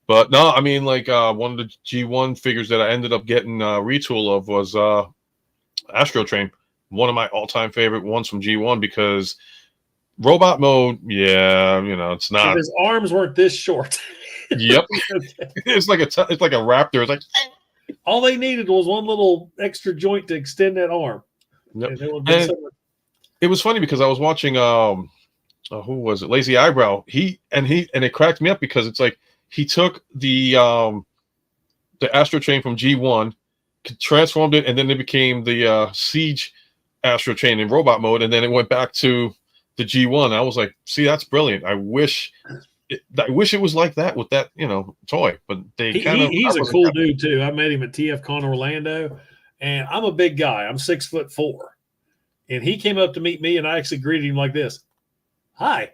C: But no, I mean, like one of the G1 figures that I ended up getting retool of was Astro Train, one of my all-time favorite ones from G1, because robot mode, yeah, you know, it's not.
B: If his arms weren't this short.
C: Yep. Okay. It's like a raptor. It's like
B: all they needed was one little extra joint to extend that arm.
C: Yep. And it was funny because I was watching who was it? Lazy Eyebrow. And it cracked me up because it's like he took the Astro Train from G1, transformed it, and then it became the Siege Astro Train in robot mode, and then it went back to the G1. I was like, see, that's brilliant. I wish it was like that with that, you know, toy. But he's
B: a cool dude too. I met him at TFCon Orlando, and I'm a big guy. I'm 6'4", and he came up to meet me, and I actually greeted him like this: "Hi."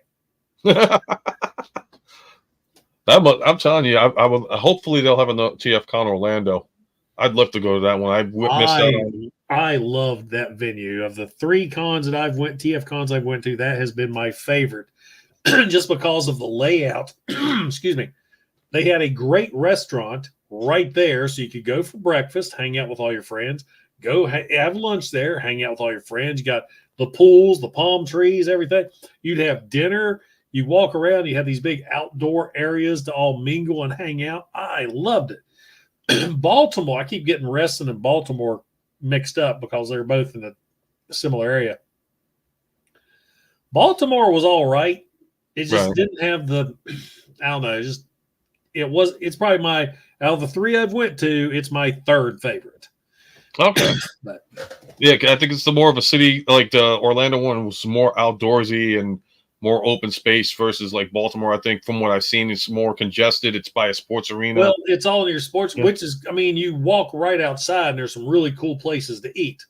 C: I'm telling you, I will. Hopefully, they'll have a TFCon Orlando. I'd love to go to that one. I've witnessed that.
B: I loved that venue. Of the 3 cons that TFCons I've went to, that has been my favorite. Just because of the layout, excuse me, They had a great restaurant right there, so you could go for breakfast, hang out with all your friends, go have lunch there, hang out with all your friends. You got the pools, the palm trees, everything. You'd have dinner. You walk around. You have these big outdoor areas to all mingle and hang out. I loved it. Baltimore, I keep getting Reston and Baltimore mixed up because they're both in a similar area. Baltimore was all right. It just didn't have the, I don't know, it's probably out of the three I've went to, it's my third favorite.
C: Okay.
B: But,
C: yeah, I think it's the more of a city, like the Orlando one was more outdoorsy and more open space versus like Baltimore. I think from what I've seen, it's more congested. It's by a sports arena.
B: Well, it's all in your sports, which is, I mean, you walk right outside and there's some really cool places to eat.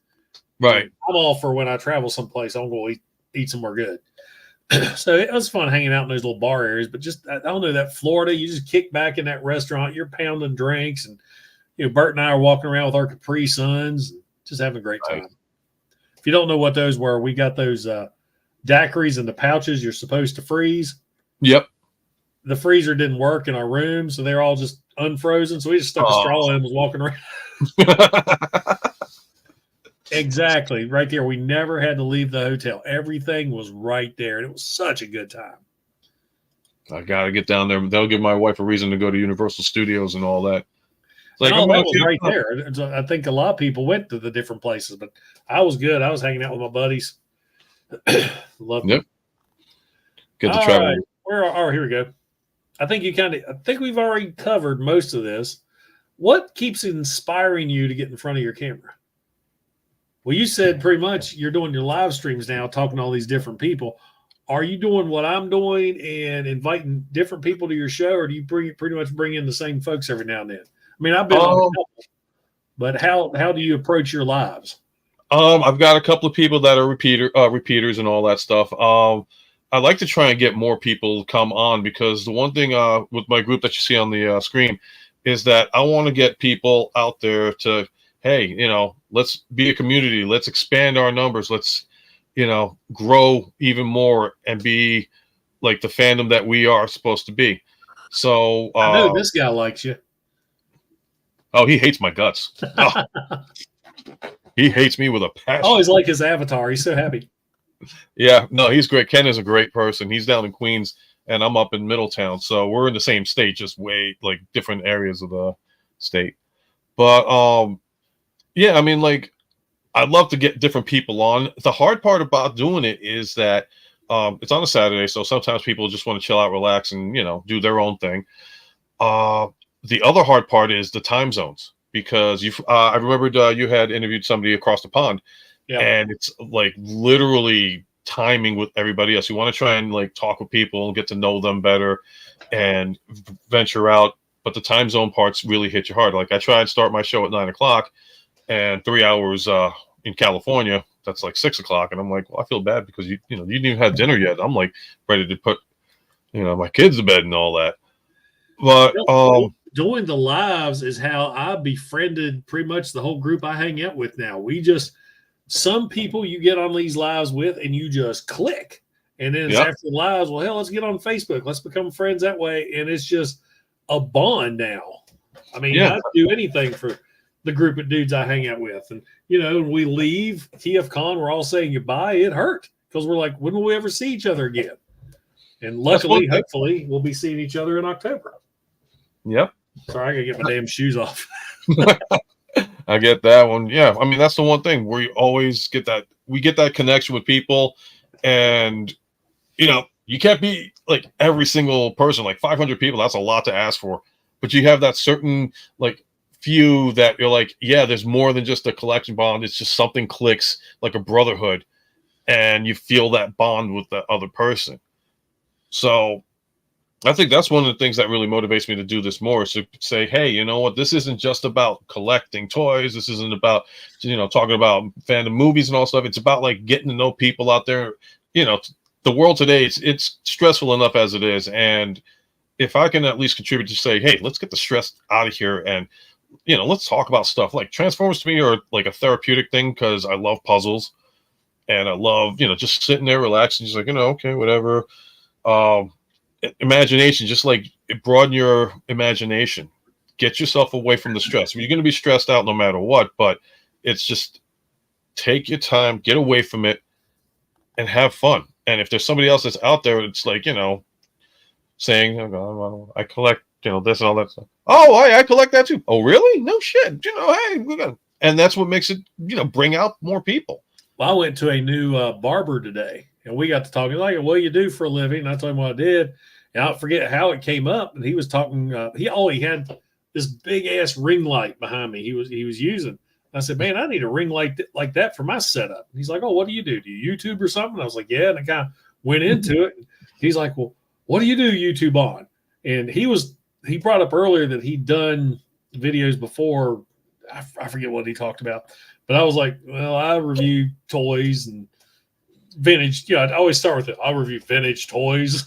C: Right.
B: I'm all for when I travel someplace, I'm going to eat somewhere good. So it was fun hanging out in those little bar areas, but just, I don't know, that Florida, you just kick back in that restaurant, you're pounding drinks, and, Bert and I are walking around with our Capri Suns, just having a great time. Right. If you don't know what those were, we got those daiquiris in the pouches you're supposed to freeze.
C: Yep.
B: The freezer didn't work in our room, so they're all just unfrozen. So we just stuck a straw in and was walking around. Exactly. Right there. We never had to leave the hotel. Everything was right there. And it was such a good time.
C: I got to get down there. That'll give my wife a reason to go to Universal Studios and all that.
B: Like, all that was right there. I think a lot of people went to the different places, but I was good. I was hanging out with my buddies. Loved it.
C: Good to travel.
B: Right. Here we go. I think we've already covered most of this. What keeps inspiring you to get in front of your camera? Well, you said pretty much you're doing your live streams now, talking to all these different people. Are you doing what I'm doing and inviting different people to your show, or do you pretty much bring in the same folks every now and then? I mean, I've been on, but how do you approach your lives?
C: I've got a couple of people that are repeaters and all that stuff. I like to try and get more people to come on, because the one thing with my group that you see on the screen is that I want to get people out there to, hey, let's be a community. Let's expand our numbers. Let's, grow even more and be like the fandom that we are supposed to be. So
B: I know this guy likes you.
C: Oh, he hates my guts. Oh. He hates me with a passion.
B: I always like his avatar. He's so happy.
C: Yeah, no, he's great. Ken is a great person. He's down in Queens, and I'm up in Middletown. So we're in the same state, just way like different areas of the state. But yeah, I mean, like, I'd love to get different people on. The hard part about doing it is that it's on a Saturday, so sometimes people just want to chill out, relax, and do their own thing. The other hard part is the time zones, because I remembered you had interviewed somebody across the pond, and it's like literally timing with everybody else. You want to try and like talk with people and get to know them better and venture out, but the time zone parts really hit you hard. Like, I try and start my show at 9 o'clock, and 3 hours in California, that's like 6 o'clock, and I'm like, well, I feel bad because you didn't even have dinner yet. I'm like ready to put my kids to bed and all that. But
B: doing the lives is how I befriended pretty much the whole group I hang out with now. Some people you get on these lives with and you just click. And then after the lives, well, hell, let's get on Facebook. Let's become friends that way. And it's just a bond now. I mean, I'd do anything for the group of dudes I hang out with. And, we leave TFCon, we're all saying goodbye. It hurt because we're like, when will we ever see each other again? And luckily, hopefully, we'll be seeing each other in October.
C: Yep.
B: Sorry, I gotta get my damn shoes off.
C: I get that one. Yeah, I mean, that's the one thing where you always get that. We get that connection with people, and you can't be like every single person, like 500 people. That's a lot to ask for, but you have that certain like few that you're like, yeah, there's more than just a collection bond. It's just something clicks, like a brotherhood, and you feel that bond with the other person. So I think that's one of the things that really motivates me to do this more, is to say, hey, you know what? This isn't just about collecting toys. This isn't about, talking about fandom movies and all stuff. It's about like getting to know people out there. The world today, it's stressful enough as it is. And if I can at least contribute to say, hey, let's get the stress out of here. And, let's talk about stuff like Transformers to me are like a therapeutic thing, because I love puzzles and I love, just sitting there relaxing, just like, okay, whatever. Imagination, just like broaden your imagination. Get yourself away from the stress. I mean, you're going to be stressed out no matter what, but it's just take your time, get away from it, and have fun. And if there's somebody else that's out there, it's like, saying, oh, well, I collect, this and all that stuff. Oh, I collect that too. Oh, really? No shit. Hey, we got, and that's what makes it, bring out more people.
B: Well, I went to a new barber today, and we got to talking like, what do you do for a living? And I told him what I did, and I forget how it came up. And he was talking. He had this big ass ring light behind me. He was using. I said, man, I need a ring light like that for my setup. And he's like, oh, what do you do? Do you YouTube or something? I was like, yeah. And I kind of went into it. He's like, well, what do you do YouTube on? And he brought up earlier that he'd done videos before. I forget what he talked about, but I was like, well, I review toys and vintage. I always start with it. I review vintage toys.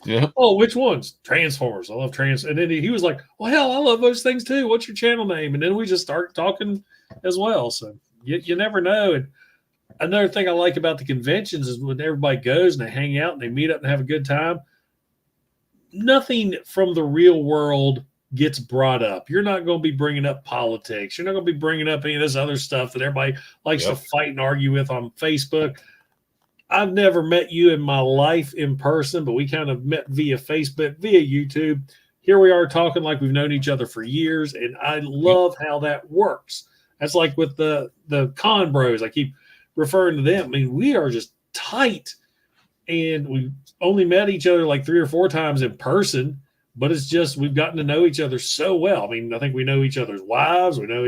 C: Yeah.
B: Oh, which ones? Transformers. I love Trans. And then he was like, well, hell, I love those things too. What's your channel name? And then we just start talking as well. So you never know. And another thing I like about the conventions is when everybody goes and they hang out and they meet up and have a good time, nothing from the real world gets brought up. You're not going to be bringing up politics. You're not going to be bringing up any of this other stuff that everybody likes to fight and argue with on Facebook. I've never met you in my life in person, but we kind of met via Facebook, via YouTube. Here we are talking like we've known each other for years, and I love how that works. That's like with the con bros. I keep referring to them. I mean, we are just tight, and we only met each other like 3 or 4 times in person, but it's just we've gotten to know each other so well. I mean, I think we know each other's wives. We know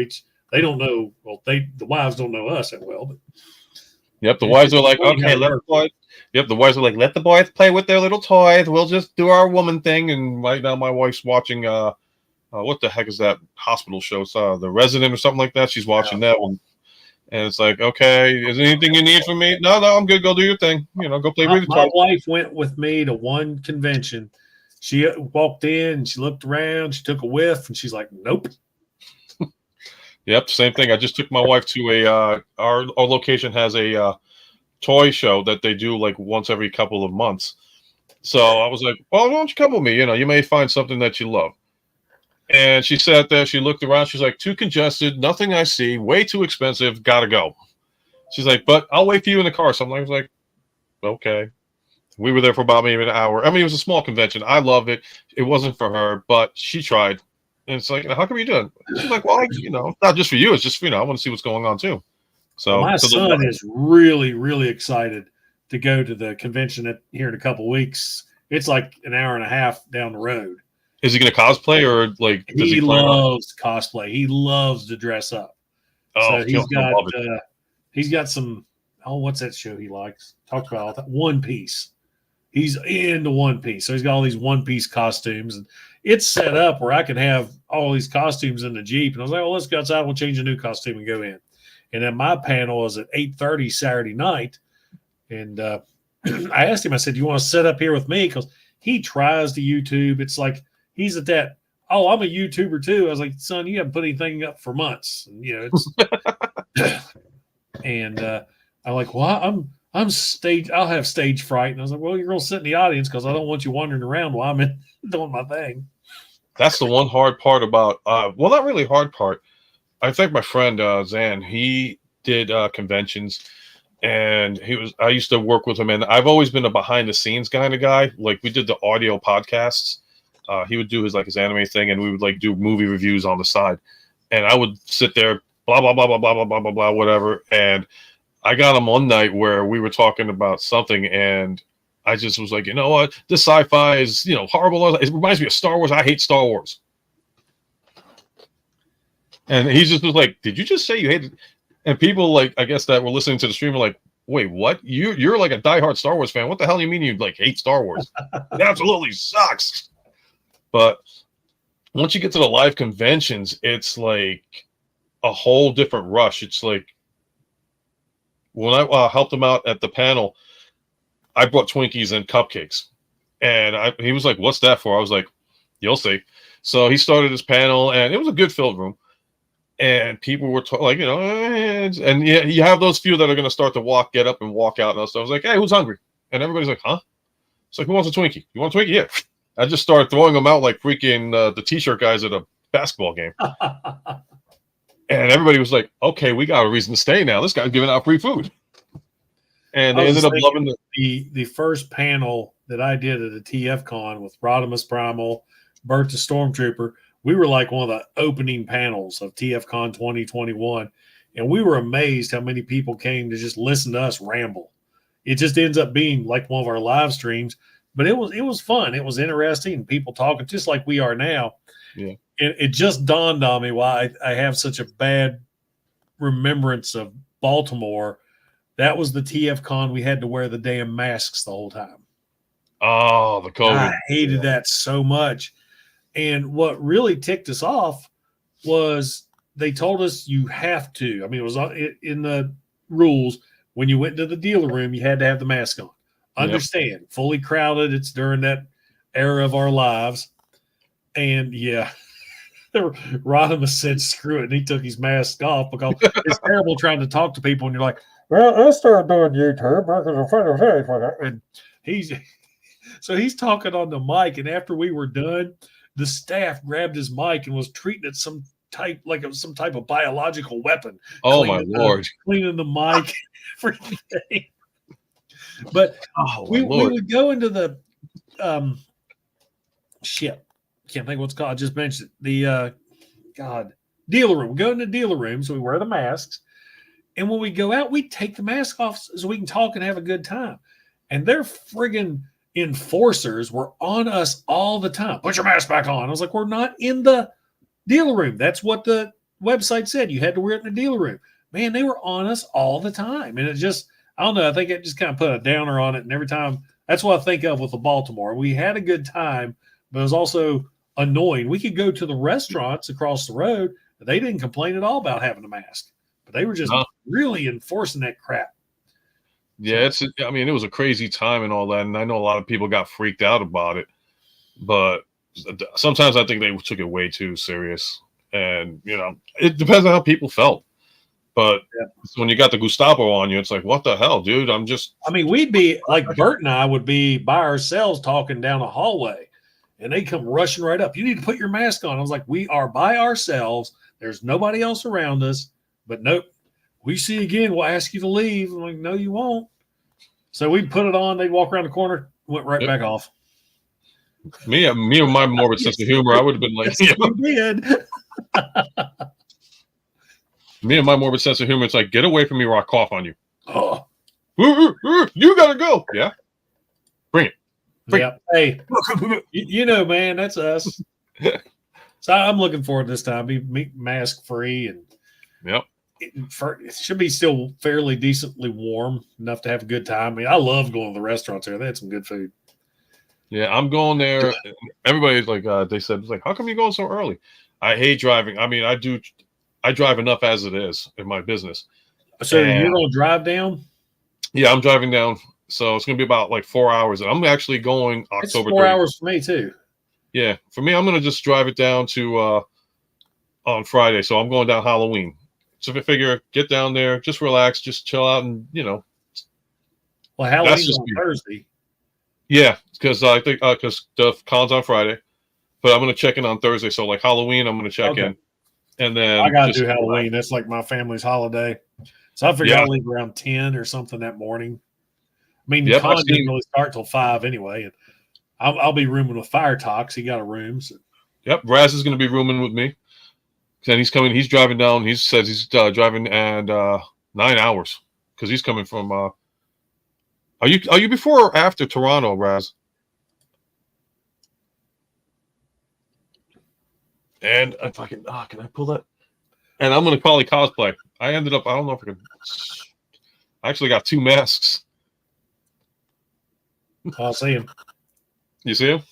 B: they don't know. Well, the wives don't know us that well, but.
C: Yep, the wives are like, okay, let the boys. Yep, the wives are like, let the boys play with their little toys. We'll just do our woman thing. And right now, my wife's watching. What the heck is that hospital show? It's The Resident or something like that. She's watching that one, and it's like, okay, is there anything you need from me? No, I'm good. Go do your thing. Go play with your toys.
B: My wife went with me to one convention. She walked in, she looked around, she took a whiff, and she's like, nope.
C: Yep, same thing. I just took my wife to our location has a toy show that they do like once every couple of months. So I was like, well, why don't you come with me? You may find something that you love. And she sat there, she looked around, she's like, too congested, nothing I see, way too expensive, gotta go. She's like, but I'll wait for you in the car. So I was like, okay. We were there for about maybe an hour. I mean, it was a small convention. I love it. It wasn't for her, but she tried. And it's like, how come you do it? She's like, well, not just for you. It's just, I want to see what's going on too. So
B: my son is really, really excited to go to the convention here in a couple of weeks. It's like an hour and a half down the road.
C: Is he going to cosplay or like?
B: He loves cosplay. He loves to dress up.
C: Oh,
B: so he's got some. Oh, what's that show he likes? Talked about all that. One Piece. He's into One Piece, so he's got all these One Piece costumes, and it's set up where I can have all these costumes in the Jeep. And I was like, well, let's go outside. We'll change a new costume and go in. And then my panel is at 8:30 Saturday night. And I asked him, I said, do you want to set up here with me? Because he tries to YouTube. It's like he's at that, oh, I'm a YouTuber too. I was like, son, you haven't put anything up for months. And, it's and I'm like, well, I'm stage. I'll have stage fright. And I was like, well, you're going to sit in the audience because I don't want you wandering around while I'm doing my thing.
C: That's the one hard part about, well, not really hard part. I think my friend Zan, he did conventions, and I used to work with him, and I've always been a behind the scenes kind of guy. Like we did the audio podcasts. He would do his anime thing, and we would like do movie reviews on the side. And I would sit there, blah, blah, blah, blah, blah, blah, blah, blah, blah, whatever. And I got him one night where we were talking about something, and I just was like, you know what? This sci-fi is, horrible. It reminds me of Star Wars. I hate Star Wars. And he just was like, did you just say you hated? And people I guess that were listening to the stream were like, wait, what? You're like a diehard Star Wars fan. What the hell do you mean you hate Star Wars? It absolutely sucks. But once you get to the live conventions, it's like a whole different rush. It's like when I helped him out at the panel, I brought Twinkies and cupcakes. And he was like, what's that for? I was like, you'll see. So he started his panel, and it was a good filled room. And people were and yeah, you have those few that are going to start to get up and walk out. And so I was like, hey, who's hungry? And everybody's like, huh? It's like, who wants a Twinkie? You want a Twinkie? Yeah. I just started throwing them out like freaking the T-shirt guys at a basketball game. And everybody was like, okay, we got a reason to stay now. This guy's giving out free food. And they ended up loving
B: the first panel that I did at a TF Con with Rodimus Primal, Bert the Stormtrooper. We were like one of the opening panels of TF Con 2021. And we were amazed how many people came to just listen to us ramble. It just ends up being like one of our live streams. But it was fun. It was interesting. And people talking just like we are now.
C: Yeah.
B: And it just dawned on me why I have such a bad remembrance of Baltimore. That was the TF Con. We had to wear the damn masks the whole time.
C: Oh, the COVID.
B: I hated that so much. And what really ticked us off was they told us you have to. I mean, it was in the rules. When you went into the dealer room, you had to have the mask on. Understand, fully crowded. It's during that era of our lives. And yeah, Rodimus said, screw it. And he took his mask off because it's terrible trying to talk to people. And you're like, well, I started doing YouTube. And he's talking on the mic. And after we were done, the staff grabbed his mic and was treating it some type of biological weapon.
C: Oh, my Lord.
B: Cleaning the mic. Everything. But we would go into the can't think what's called. I just mentioned it. The dealer room. We go in the dealer room, so we wear the masks. And when we go out, we take the mask off so we can talk and have a good time. And their friggin' enforcers were on us all the time. Put your mask back on. I was like, we're not in the dealer room. That's what the website said. You had to wear it in the dealer room. Man, they were on us all the time. And it just, I don't know, I think it just kind of put a downer on it. And every time, that's what I think of with the Baltimore. We had a good time, but it was also annoying. We could go to the restaurants across the road. They didn't complain at all about having a mask, but they were just really enforcing that crap.
C: Yeah, it was a crazy time and all that. And I know a lot of people got freaked out about it, but sometimes I think they took it way too serious. And, it depends on how people felt. But when you got the Gestapo on you, it's like, what the hell, dude?
B: we'd be like Bert and I would be by ourselves talking down a hallway, and they come rushing right up. You need to put your mask on. I was like, we are by ourselves. There's nobody else around us. But nope, we see you again, we'll ask you to leave. I'm like, no, you won't. So we'd put it on. They'd walk around the corner, went right back off.
C: Me and my morbid sense of humor, I would have been like,
B: we did.
C: Me and my morbid sense of humor, it's like, get away from me or I'll cough on you.
B: Oh.
C: You got to go. Yeah. Bring it.
B: Hey, man, that's us. So I'm looking forward to this time. Be mask free. And it should be still fairly decently warm enough to have a good time. I mean, I love going to the restaurants there. They had some good food.
C: Yeah, I'm going there. Everybody's like, they said, it's like, how come you're going so early? I hate driving. I mean, I drive enough as it is in my business.
B: So you're going to drive down?
C: Yeah, I'm driving down. So it's going to be about like 4 hours. And I'm actually going October
B: 4 hours for me too.
C: Yeah. For me, I'm going to just drive it down to on Friday. So I'm going down Halloween. So if I figure, get down there, just relax, just chill out and,
B: Well, Halloween's on Thursday.
C: Yeah, because I think because the con's on Friday. But I'm going to check in on Thursday. So like Halloween, I'm going to check in. And then
B: I got to do Halloween. That's like my family's holiday. So I figured I'll leave around 10 or something that morning. I mean, the con didn't really start till 5 anyway. And I'll be rooming with Fire Talks. He got a room. So.
C: Yep. Raz is going to be rooming with me. And he's coming. He's driving down. He says he's driving and 9 hours because he's coming from. Are you before or after Toronto, Raz? And if I can I pull that? And I'm going to probably cosplay. I ended up, I don't know if I can. I actually got 2 masks.
B: I'll see him.
C: You see him?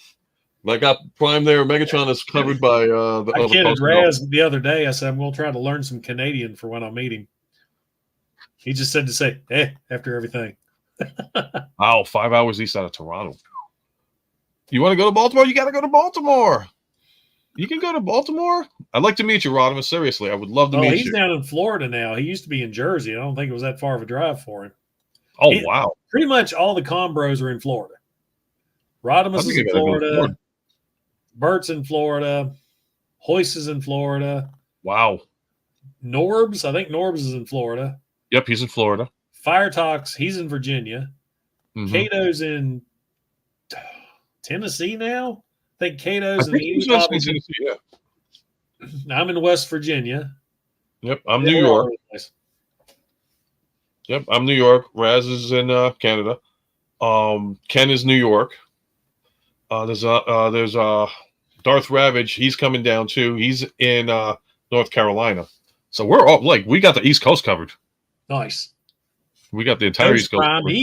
C: I got Prime there. Megatron is covered by the.
B: I kidded Raz the other day. I said, I'm going to try to learn some Canadian for when I meet him. He just said to say, after everything.
C: 5 hours east out of Toronto. You want to go to Baltimore? You got to go to Baltimore. You can go to Baltimore. I'd like to meet you, Rodimus. Seriously, I would love to meet you.
B: He's down in Florida now. He used to be in Jersey. I don't think it was that far of a drive for him.
C: Oh, wow.
B: Pretty much all the con bros are in Florida. Rodimus is in Florida. Bert's in Florida. Hoyce is in Florida.
C: Wow.
B: Norbs, I think Norbs is in Florida.
C: Yep, he's in Florida.
B: Firetox, he's in Virginia.
C: Mhm.
B: Cato's in Tennessee now. I think Cato's
C: I
B: in
C: think he's
B: the
C: in Tennessee, yeah.
B: I'm in West Virginia.
C: Yep, I'm
B: Yeah,
C: New
B: we're all
C: York.
B: over the place.
C: Yep, I'm New York. Raz is in Canada. Ken is New York. There's Darth Ravage. He's coming down too. He's in North Carolina. So we're all like, we got the East Coast covered.
B: Nice.
C: We got the entire East Coast
B: Prime,
C: covered.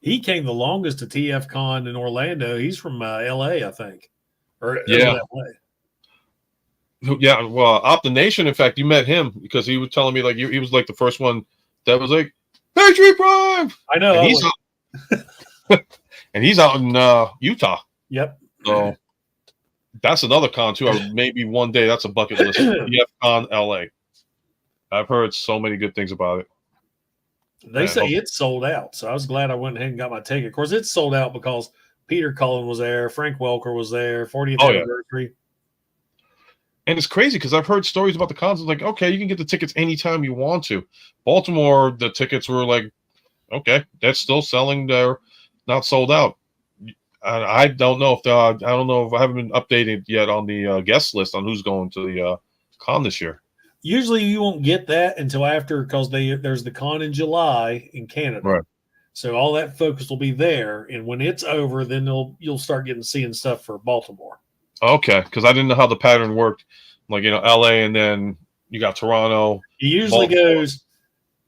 B: he came the longest to TFCon in Orlando. He's from LA, I think. Or
C: Yeah.
B: LA.
C: Yeah, well, Optination, in fact, you met him because he was telling me like he was like the first one that was like Patriot Prime.
B: I know.
C: And he's out in Utah.
B: Yep.
C: So that's another con too. Maybe one day that's a bucket list. TFCon LA. I've heard so many good things about it.
B: They say it's sold out, so I was glad I went ahead and got my ticket. Of course, it's sold out because Peter Cullen was there, Frank Welker was there, 40th anniversary.
C: Yeah. And it's crazy because I've heard stories about the cons. It's like, okay, you can get the tickets anytime you want to. Baltimore, the tickets were like, okay, they're still selling. They're not sold out. I don't know if I haven't been updated yet on the guest list on who's going to the con this year.
B: Usually you won't get that until after because there's the con in July in Canada.
C: Right.
B: So all that focus will be there. And when it's over, then you'll start seeing stuff for Baltimore.
C: Okay, because I didn't know how the pattern worked. Like, LA and then you got Toronto.
B: It usually goes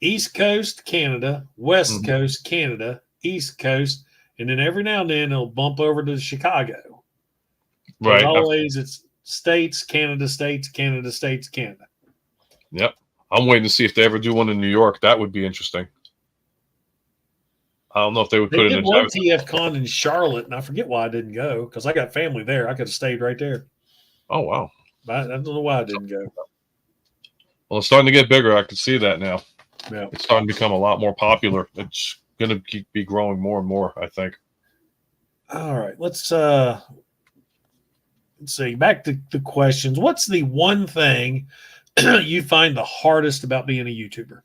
B: East Coast, Canada, West Coast, Canada, East Coast, and then every now and then it'll bump over to Chicago.
C: Right.
B: Always it's States, Canada, States, Canada, States, Canada.
C: Yep. I'm waiting to see if they ever do one in New York. That would be interesting. I don't know if they would put it in.
B: They did one TFCon in Charlotte, and I forget why I didn't go because I got family there. I could have stayed right there.
C: Oh, wow.
B: I don't know why I didn't go.
C: Well, it's starting to get bigger. I can see that now.
B: Yeah.
C: It's starting to become a lot more popular. It's going to be growing more and more, I think.
B: All right. Let's see. Back to the questions. What's the one thing you find the hardest about being a YouTuber?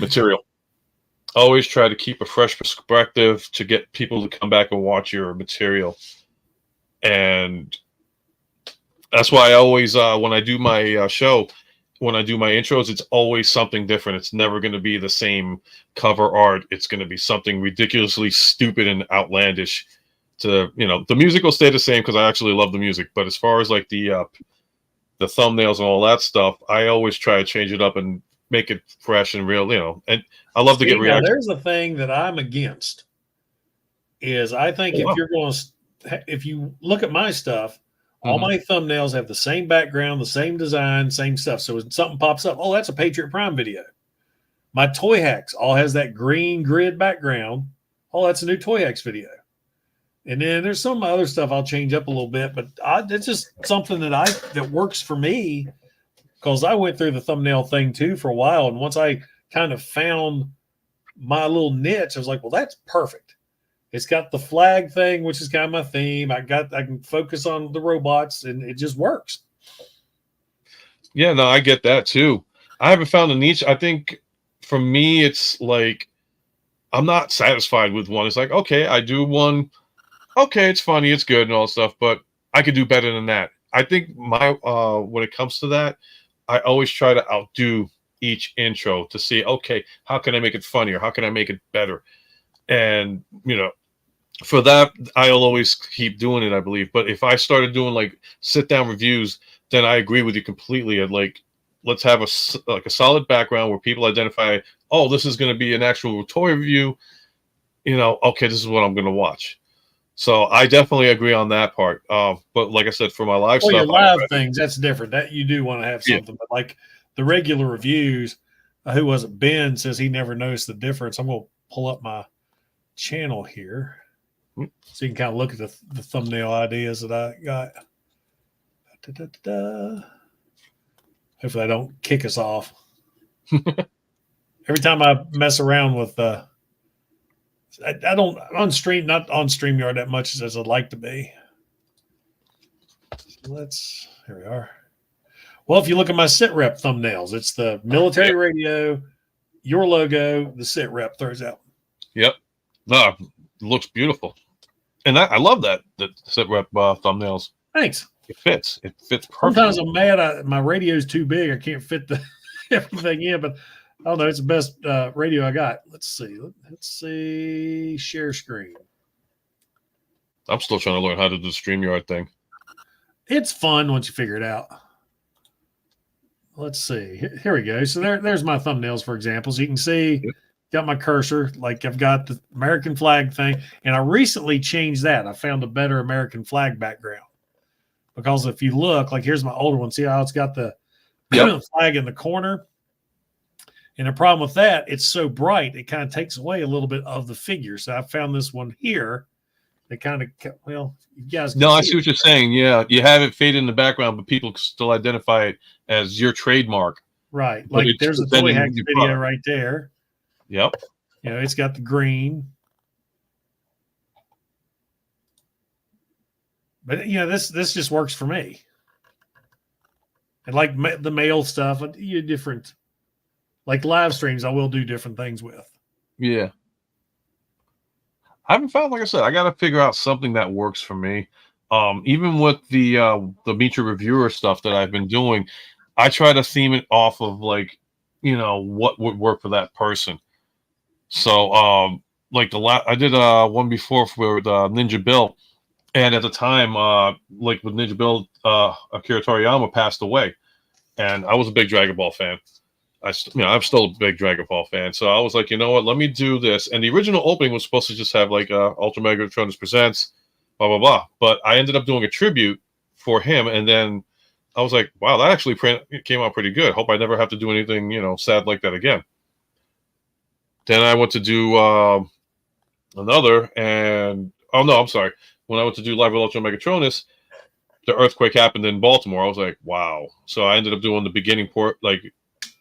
C: Material. Always try to keep a fresh perspective to get people to come back and watch your material. And that's why I always, when I do my show, when I do my intros, it's always something different. It's never going to be the same cover art. It's going to be something ridiculously stupid and outlandish. The music will stay the same because I actually love the music. But as far as like the thumbnails and all that stuff, I always try to change it up and make it fresh and real, and I love to get reactions.
B: There's a thing that I'm against is I think if you look at my stuff, all my thumbnails have the same background, the same design, same stuff. So when something pops up, oh, that's a Patriot Prime video. My Toyhax all has that green grid background. Oh, that's a new Toyhax video. And then there's some other stuff I'll change up a little bit, but it's just something that works for me. Because I went through the thumbnail thing too for a while, and once I kind of found my little niche, I was like, "Well, that's perfect." It's got the flag thing, which is kind of my theme. I can focus on the robots, and it just works.
C: Yeah, no, I get that too. I haven't found a niche. I think for me, it's like I'm not satisfied with one. It's like, okay, I do one. Okay, it's funny, it's good, and all that stuff, but I could do better than that. I think when it comes to that, I always try to outdo each intro to see, okay, how can I make it funnier? How can I make it better? And, for that, I'll always keep doing it, I believe. But if I started doing like sit-down reviews, then I agree with you completely. I'd like, let's have a solid background where people identify, oh, this is going to be an actual toy review. Okay, this is what I'm going to watch. So I definitely agree on that part. But like I said, for my live stuff,
B: your live things, that's different. That you do want to have something, but like the regular reviews, who was it? Ben says he never noticed the difference. I'm going to pull up my channel here so you can kind of look at the thumbnail ideas that I got. Hopefully I don't kick us off. Every time I mess around with I don't not on StreamYard that much as I'd like to be. Here we are. Well, if you look at my SITREP thumbnails, it's the military radio, your logo, the SITREP throws out.
C: Yep. No, it looks beautiful. And I love that SITREP thumbnails.
B: Thanks.
C: It fits. It fits perfectly.
B: Sometimes I'm mad. My radio's too big. I can't fit everything in, but I don't know. It's the best radio I got. Let's see. Share screen.
C: I'm still trying to learn how to do the StreamYard thing.
B: It's fun once you figure it out. Let's see. Here we go. So there's my thumbnails, for example. So you can see, got my cursor. Like I've got the American flag thing. And I recently changed that. I found a better American flag background. Because if you look, like here's my older one. See how it's got the flag in the corner? And the problem with that, it's so bright, it kind of takes away a little bit of the figure. So I found this one here. They kind of, well, you guys.
C: No, I see what you're saying. Yeah, you have it faded in the background, but people still identify it as your trademark.
B: Right. Like there's a Toyhax video right there.
C: Yep.
B: You know, it's got the green. But, you know, this just works for me. And like the mail stuff, you different, like live streams, I will do different things with.
C: Yeah. I haven't found, like I said, I got to figure out something that works for me. Even with the Meet Your Reviewer stuff that I've been doing, I try to theme it off of like, you know, what would work for that person. So, like I did one before for Ninja Bill, and at the time, like with Ninja Bill, Akira Toriyama passed away, and I was a big Dragon Ball fan. I'm still a big Dragon Ball fan. So I was like, you know what, let me do this. And the original opening was supposed to just have like UltraMegatronus Presents, blah, blah, blah. But I ended up doing a tribute for him. And then I was like, wow, that actually came out pretty good. Hope I never have to do anything, you know, sad like that again. Then I went to do another. And, oh, no, I'm sorry. When I went to do Live with UltraMegatronus, the earthquake happened in Baltimore. I was like, wow. So I ended up doing the beginning port, like,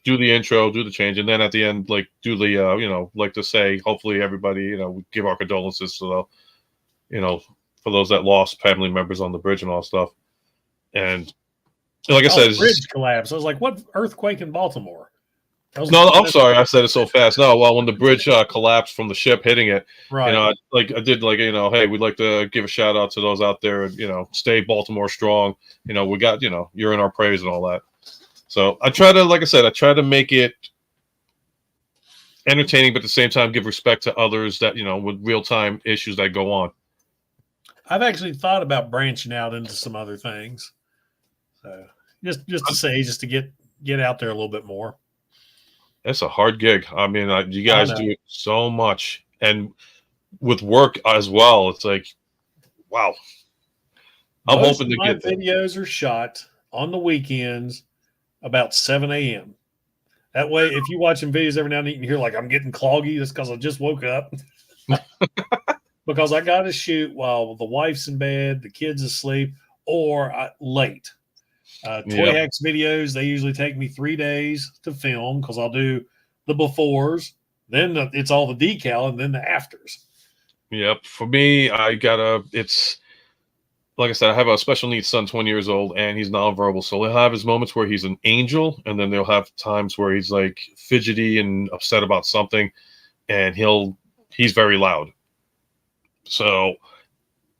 C: do the intro, do the change, and then at the end, like, do the, you know, like to say, hopefully everybody, you know, we give our condolences to the, you know, for those that lost family members on the bridge and all stuff. And like I said,
B: the bridge collapsed. I was like, what earthquake in Baltimore?
C: No, I'm sorry, I said it so fast. No, well, when the bridge collapsed from the ship hitting it,
B: right.
C: You know, I did like, you know, hey, we'd like to give a shout out to those out there, you know, stay Baltimore strong. You know, we got, you know, you're in our praise and all that. So I try to, like I said, I try to make it entertaining, but at the same time give respect to others that, you know, with real-time issues that go on.
B: I've actually thought about branching out into some other things. So just to say, just to get out there a little bit more.
C: It's a hard gig. I mean, you guys do it so much. And with work as well, it's like, wow. I'm hoping to get
B: my videos are shot on the weekends about 7 a.m. That way, if you're watching videos every now and then, you can hear like I'm getting cloggy. That's because I just woke up. Because I got to shoot while the wife's in bed, the kid's asleep, or late. Toyhax videos, they usually take me 3 days to film because I'll do the befores, then it's all the decal, and then the afters.
C: Yep. For me, it's like I said, I have a special needs son, 20 years old, and he's nonverbal. So he'll have his moments where he's an angel, and then they'll have times where he's like fidgety and upset about something, and he's very loud. So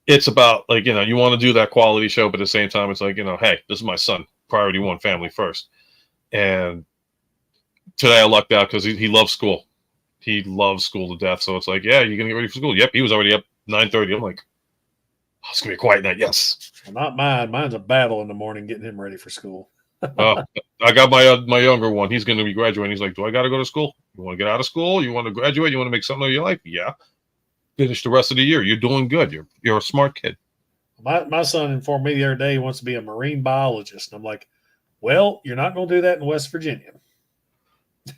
C: it's about, like, you know, you want to do that quality show, but at the same time, it's like, you know, hey, this is my son. Priority one, family first. And today I lucked out because he loves school. He loves school to death. So it's like, yeah, you're going to get ready for school. Yep, he was already up 9:30. I'm like, oh, it's going to be a quiet night. Yes.
B: Well, not mine. Mine's a battle in the morning getting him ready for school.
C: I got my younger one. He's going to be graduating. He's like, do I got to go to school? You want to get out of school? You want to graduate? You want to make something of your life? Yeah. Finish the rest of the year. You're doing good. You're a smart kid.
B: My son informed me the other day he wants to be a marine biologist. And I'm like, well, you're not going to do that in West Virginia.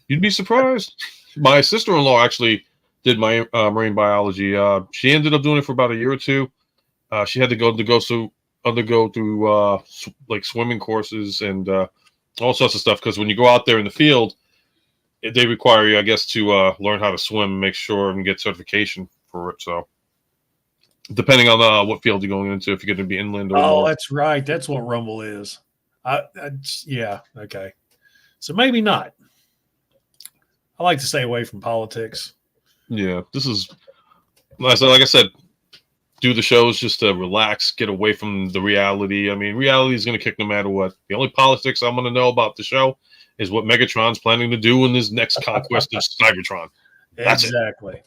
C: You'd be surprised. My sister-in-law actually did my marine biology. She ended up doing it for about a year or two. She had to undergo through like swimming courses and all sorts of stuff, because when you go out there in the field, they require you, I guess, to learn how to swim, make sure and get certification for it. So depending on what field you're going into, if you're going to be inland or
B: Oh,
C: more.
B: that's right. That's what Rumble is. Yeah. Okay. So maybe not. I like to stay away from politics.
C: Yeah, this is like I said, do the shows just to relax, get away from the reality. I mean, reality is going to kick no matter what. The only politics I'm going to know about the show is what Megatron's planning to do in his next conquest of Cybertron. That's
B: exactly. It.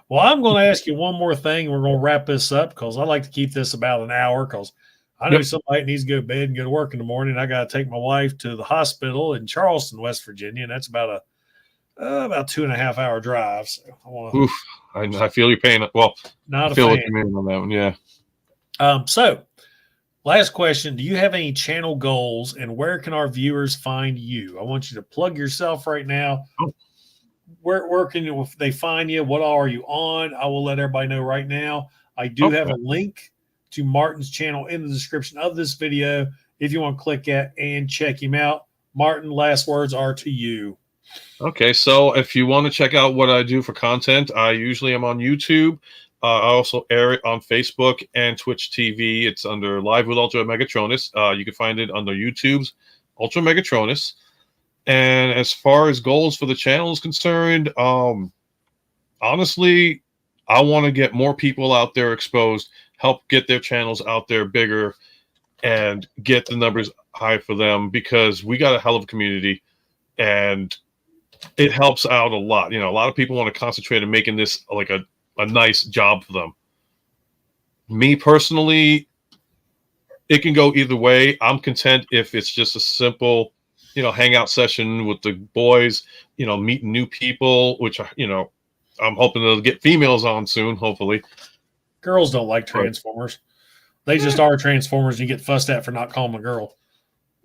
B: Well, I'm going to ask you one more thing. We're going to wrap this up because I like to keep this about an hour because I know somebody needs to go to bed and go to work in the morning. I got to take my wife to the hospital in Charleston, West Virginia, and that's about 2.5 hour drive. So I want to.
C: I feel your pain. Well,
B: not
C: I feel
B: a fan.
C: what you mean on that one. Yeah.
B: So, last question: do you have any channel goals, and where can our viewers find you? I want you to plug yourself right now.
C: Oh.
B: Where can they find you? What all are you on? I will let everybody know right now. I do have a link to Martin's channel in the description of this video if you want to click at and check him out. Martin, last words are to you.
C: Okay, so if you want to check out what I do for content, I usually am on YouTube. I also air it on Facebook and Twitch TV. It's under Live with UltraMegatronus. You can find it under YouTube's UltraMegatronus. And as far as goals for the channel is concerned, honestly, I want to get more people out there exposed, help get their channels out there bigger, and get the numbers high for them because we got a hell of a community, and it helps out a lot. You know, a lot of people want to concentrate on making this like a nice job for them. Me personally, it can go either way. I'm content if it's just a simple, hangout session with the boys, meeting new people, which, I'm hoping to get females on soon, hopefully.
B: Girls don't like Transformers. They just are Transformers, and you get fussed at for not calling them a girl.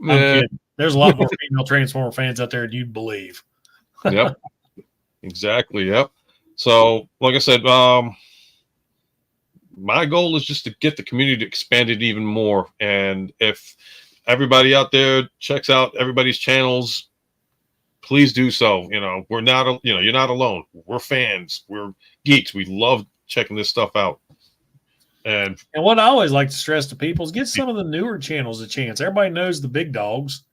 B: I'm kidding. There's a lot more female Transformer fans out there than you'd believe.
C: Yep. Exactly. Yep. So, like I said, my goal is just to get the community expanded even more. And if everybody out there checks out everybody's channels, please do so. We're not, you're not alone. We're fans. We're geeks. We love checking this stuff out. And
B: what I always like to stress to people is get some of the newer channels a chance. Everybody knows the big dogs.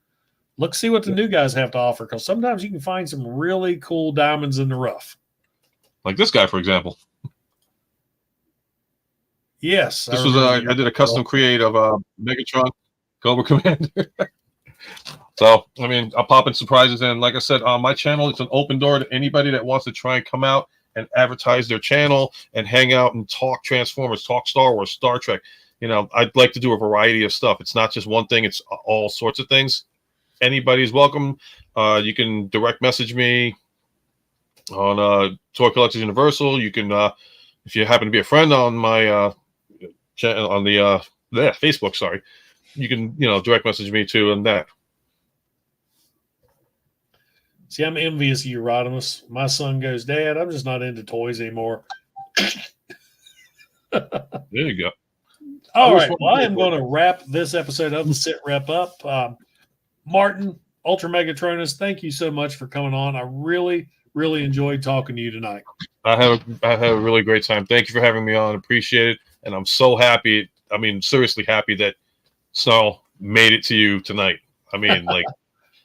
B: Look, see what the new guys have to offer, because sometimes you can find some really cool diamonds in the rough.
C: Like this guy, for example.
B: Yes.
C: This was I did a custom create of Megatron Cobra Commander. So, I mean, I'll pop in surprises. And like I said, on my channel, it's an open door to anybody that wants to try and come out and advertise their channel and hang out and talk Transformers, talk Star Wars, Star Trek. I'd like to do a variety of stuff. It's not just one thing. It's all sorts of things. Anybody's welcome. You can direct message me on Toy Collectors Universal. You can, if you happen to be a friend on my channel on the Facebook, sorry, you can direct message me too on that.
B: See, I'm envious of you, Rodimus. My son goes, Dad, I'm just not into toys anymore.
C: There you go.
B: All right. Well, I am going to wrap this episode of the SITREP up. Martin, UltraMegatronus, thank you so much for coming on. I really, really enjoyed talking to you tonight.
C: I have a really great time. Thank you for having me on. Appreciate it. And I'm so happy. I mean, seriously happy that Snow made it to you tonight. I mean, like,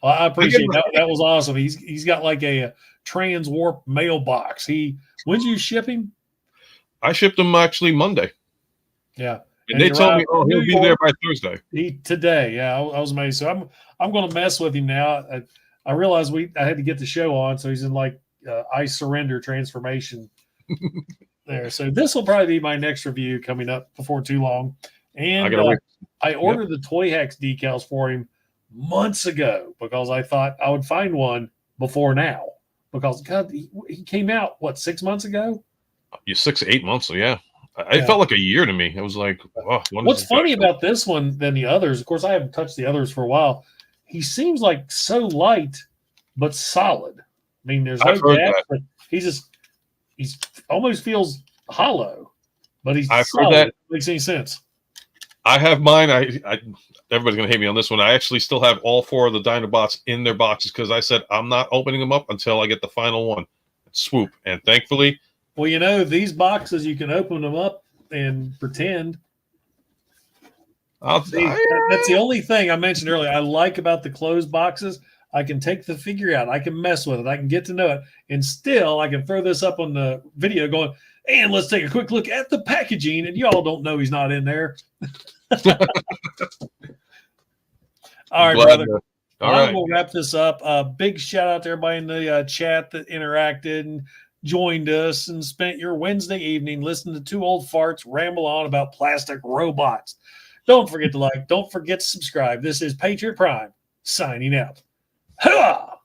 B: well, I appreciate that. That was awesome. He's got like a trans warp mailbox. When'd you ship him?
C: I shipped him actually Monday.
B: Yeah.
C: And they told me, he'll be there by Thursday.
B: Today. Yeah, I was amazed. So I'm going to mess with him now. I realized I had to get the show on, so he's in like I surrender transformation there. So this will probably be my next review coming up before too long. And I ordered the Toyhax decals for him months ago because I thought I would find one before now. Because God, he came out 6 months ago?
C: Yeah, 6 to 8 months. So yeah. It felt like a year to me. It was like,
B: what's funny about this one than the others, of course, I haven't touched the others for a while. He seems like so light, but solid. I mean, there's no gap, but he's almost feels hollow, but he's
C: I've
B: solid.
C: heard that.
B: Makes any sense.
C: I have mine. Everybody's going to hate me on this one. I actually still have all 4 of the Dinobots in their boxes because I said I'm not opening them up until I get the final one. Swoop. And thankfully,
B: well, these boxes, you can open them up and pretend.
C: I'll,
B: See, that's the only thing I mentioned earlier I like about the closed boxes. I can take the figure out. I can mess with it. I can get to know it. And still, I can throw this up on the video going, and let's take a quick look at the packaging. And y'all don't know he's not in there. All right, brother.
C: All right.
B: We'll wrap this up. Big shout out to everybody in the chat that interacted and joined us and spent your Wednesday evening listening to two old farts ramble on about plastic robots. Don't forget to like. Don't forget to subscribe. This is Patriot Prime signing out. Hurrah!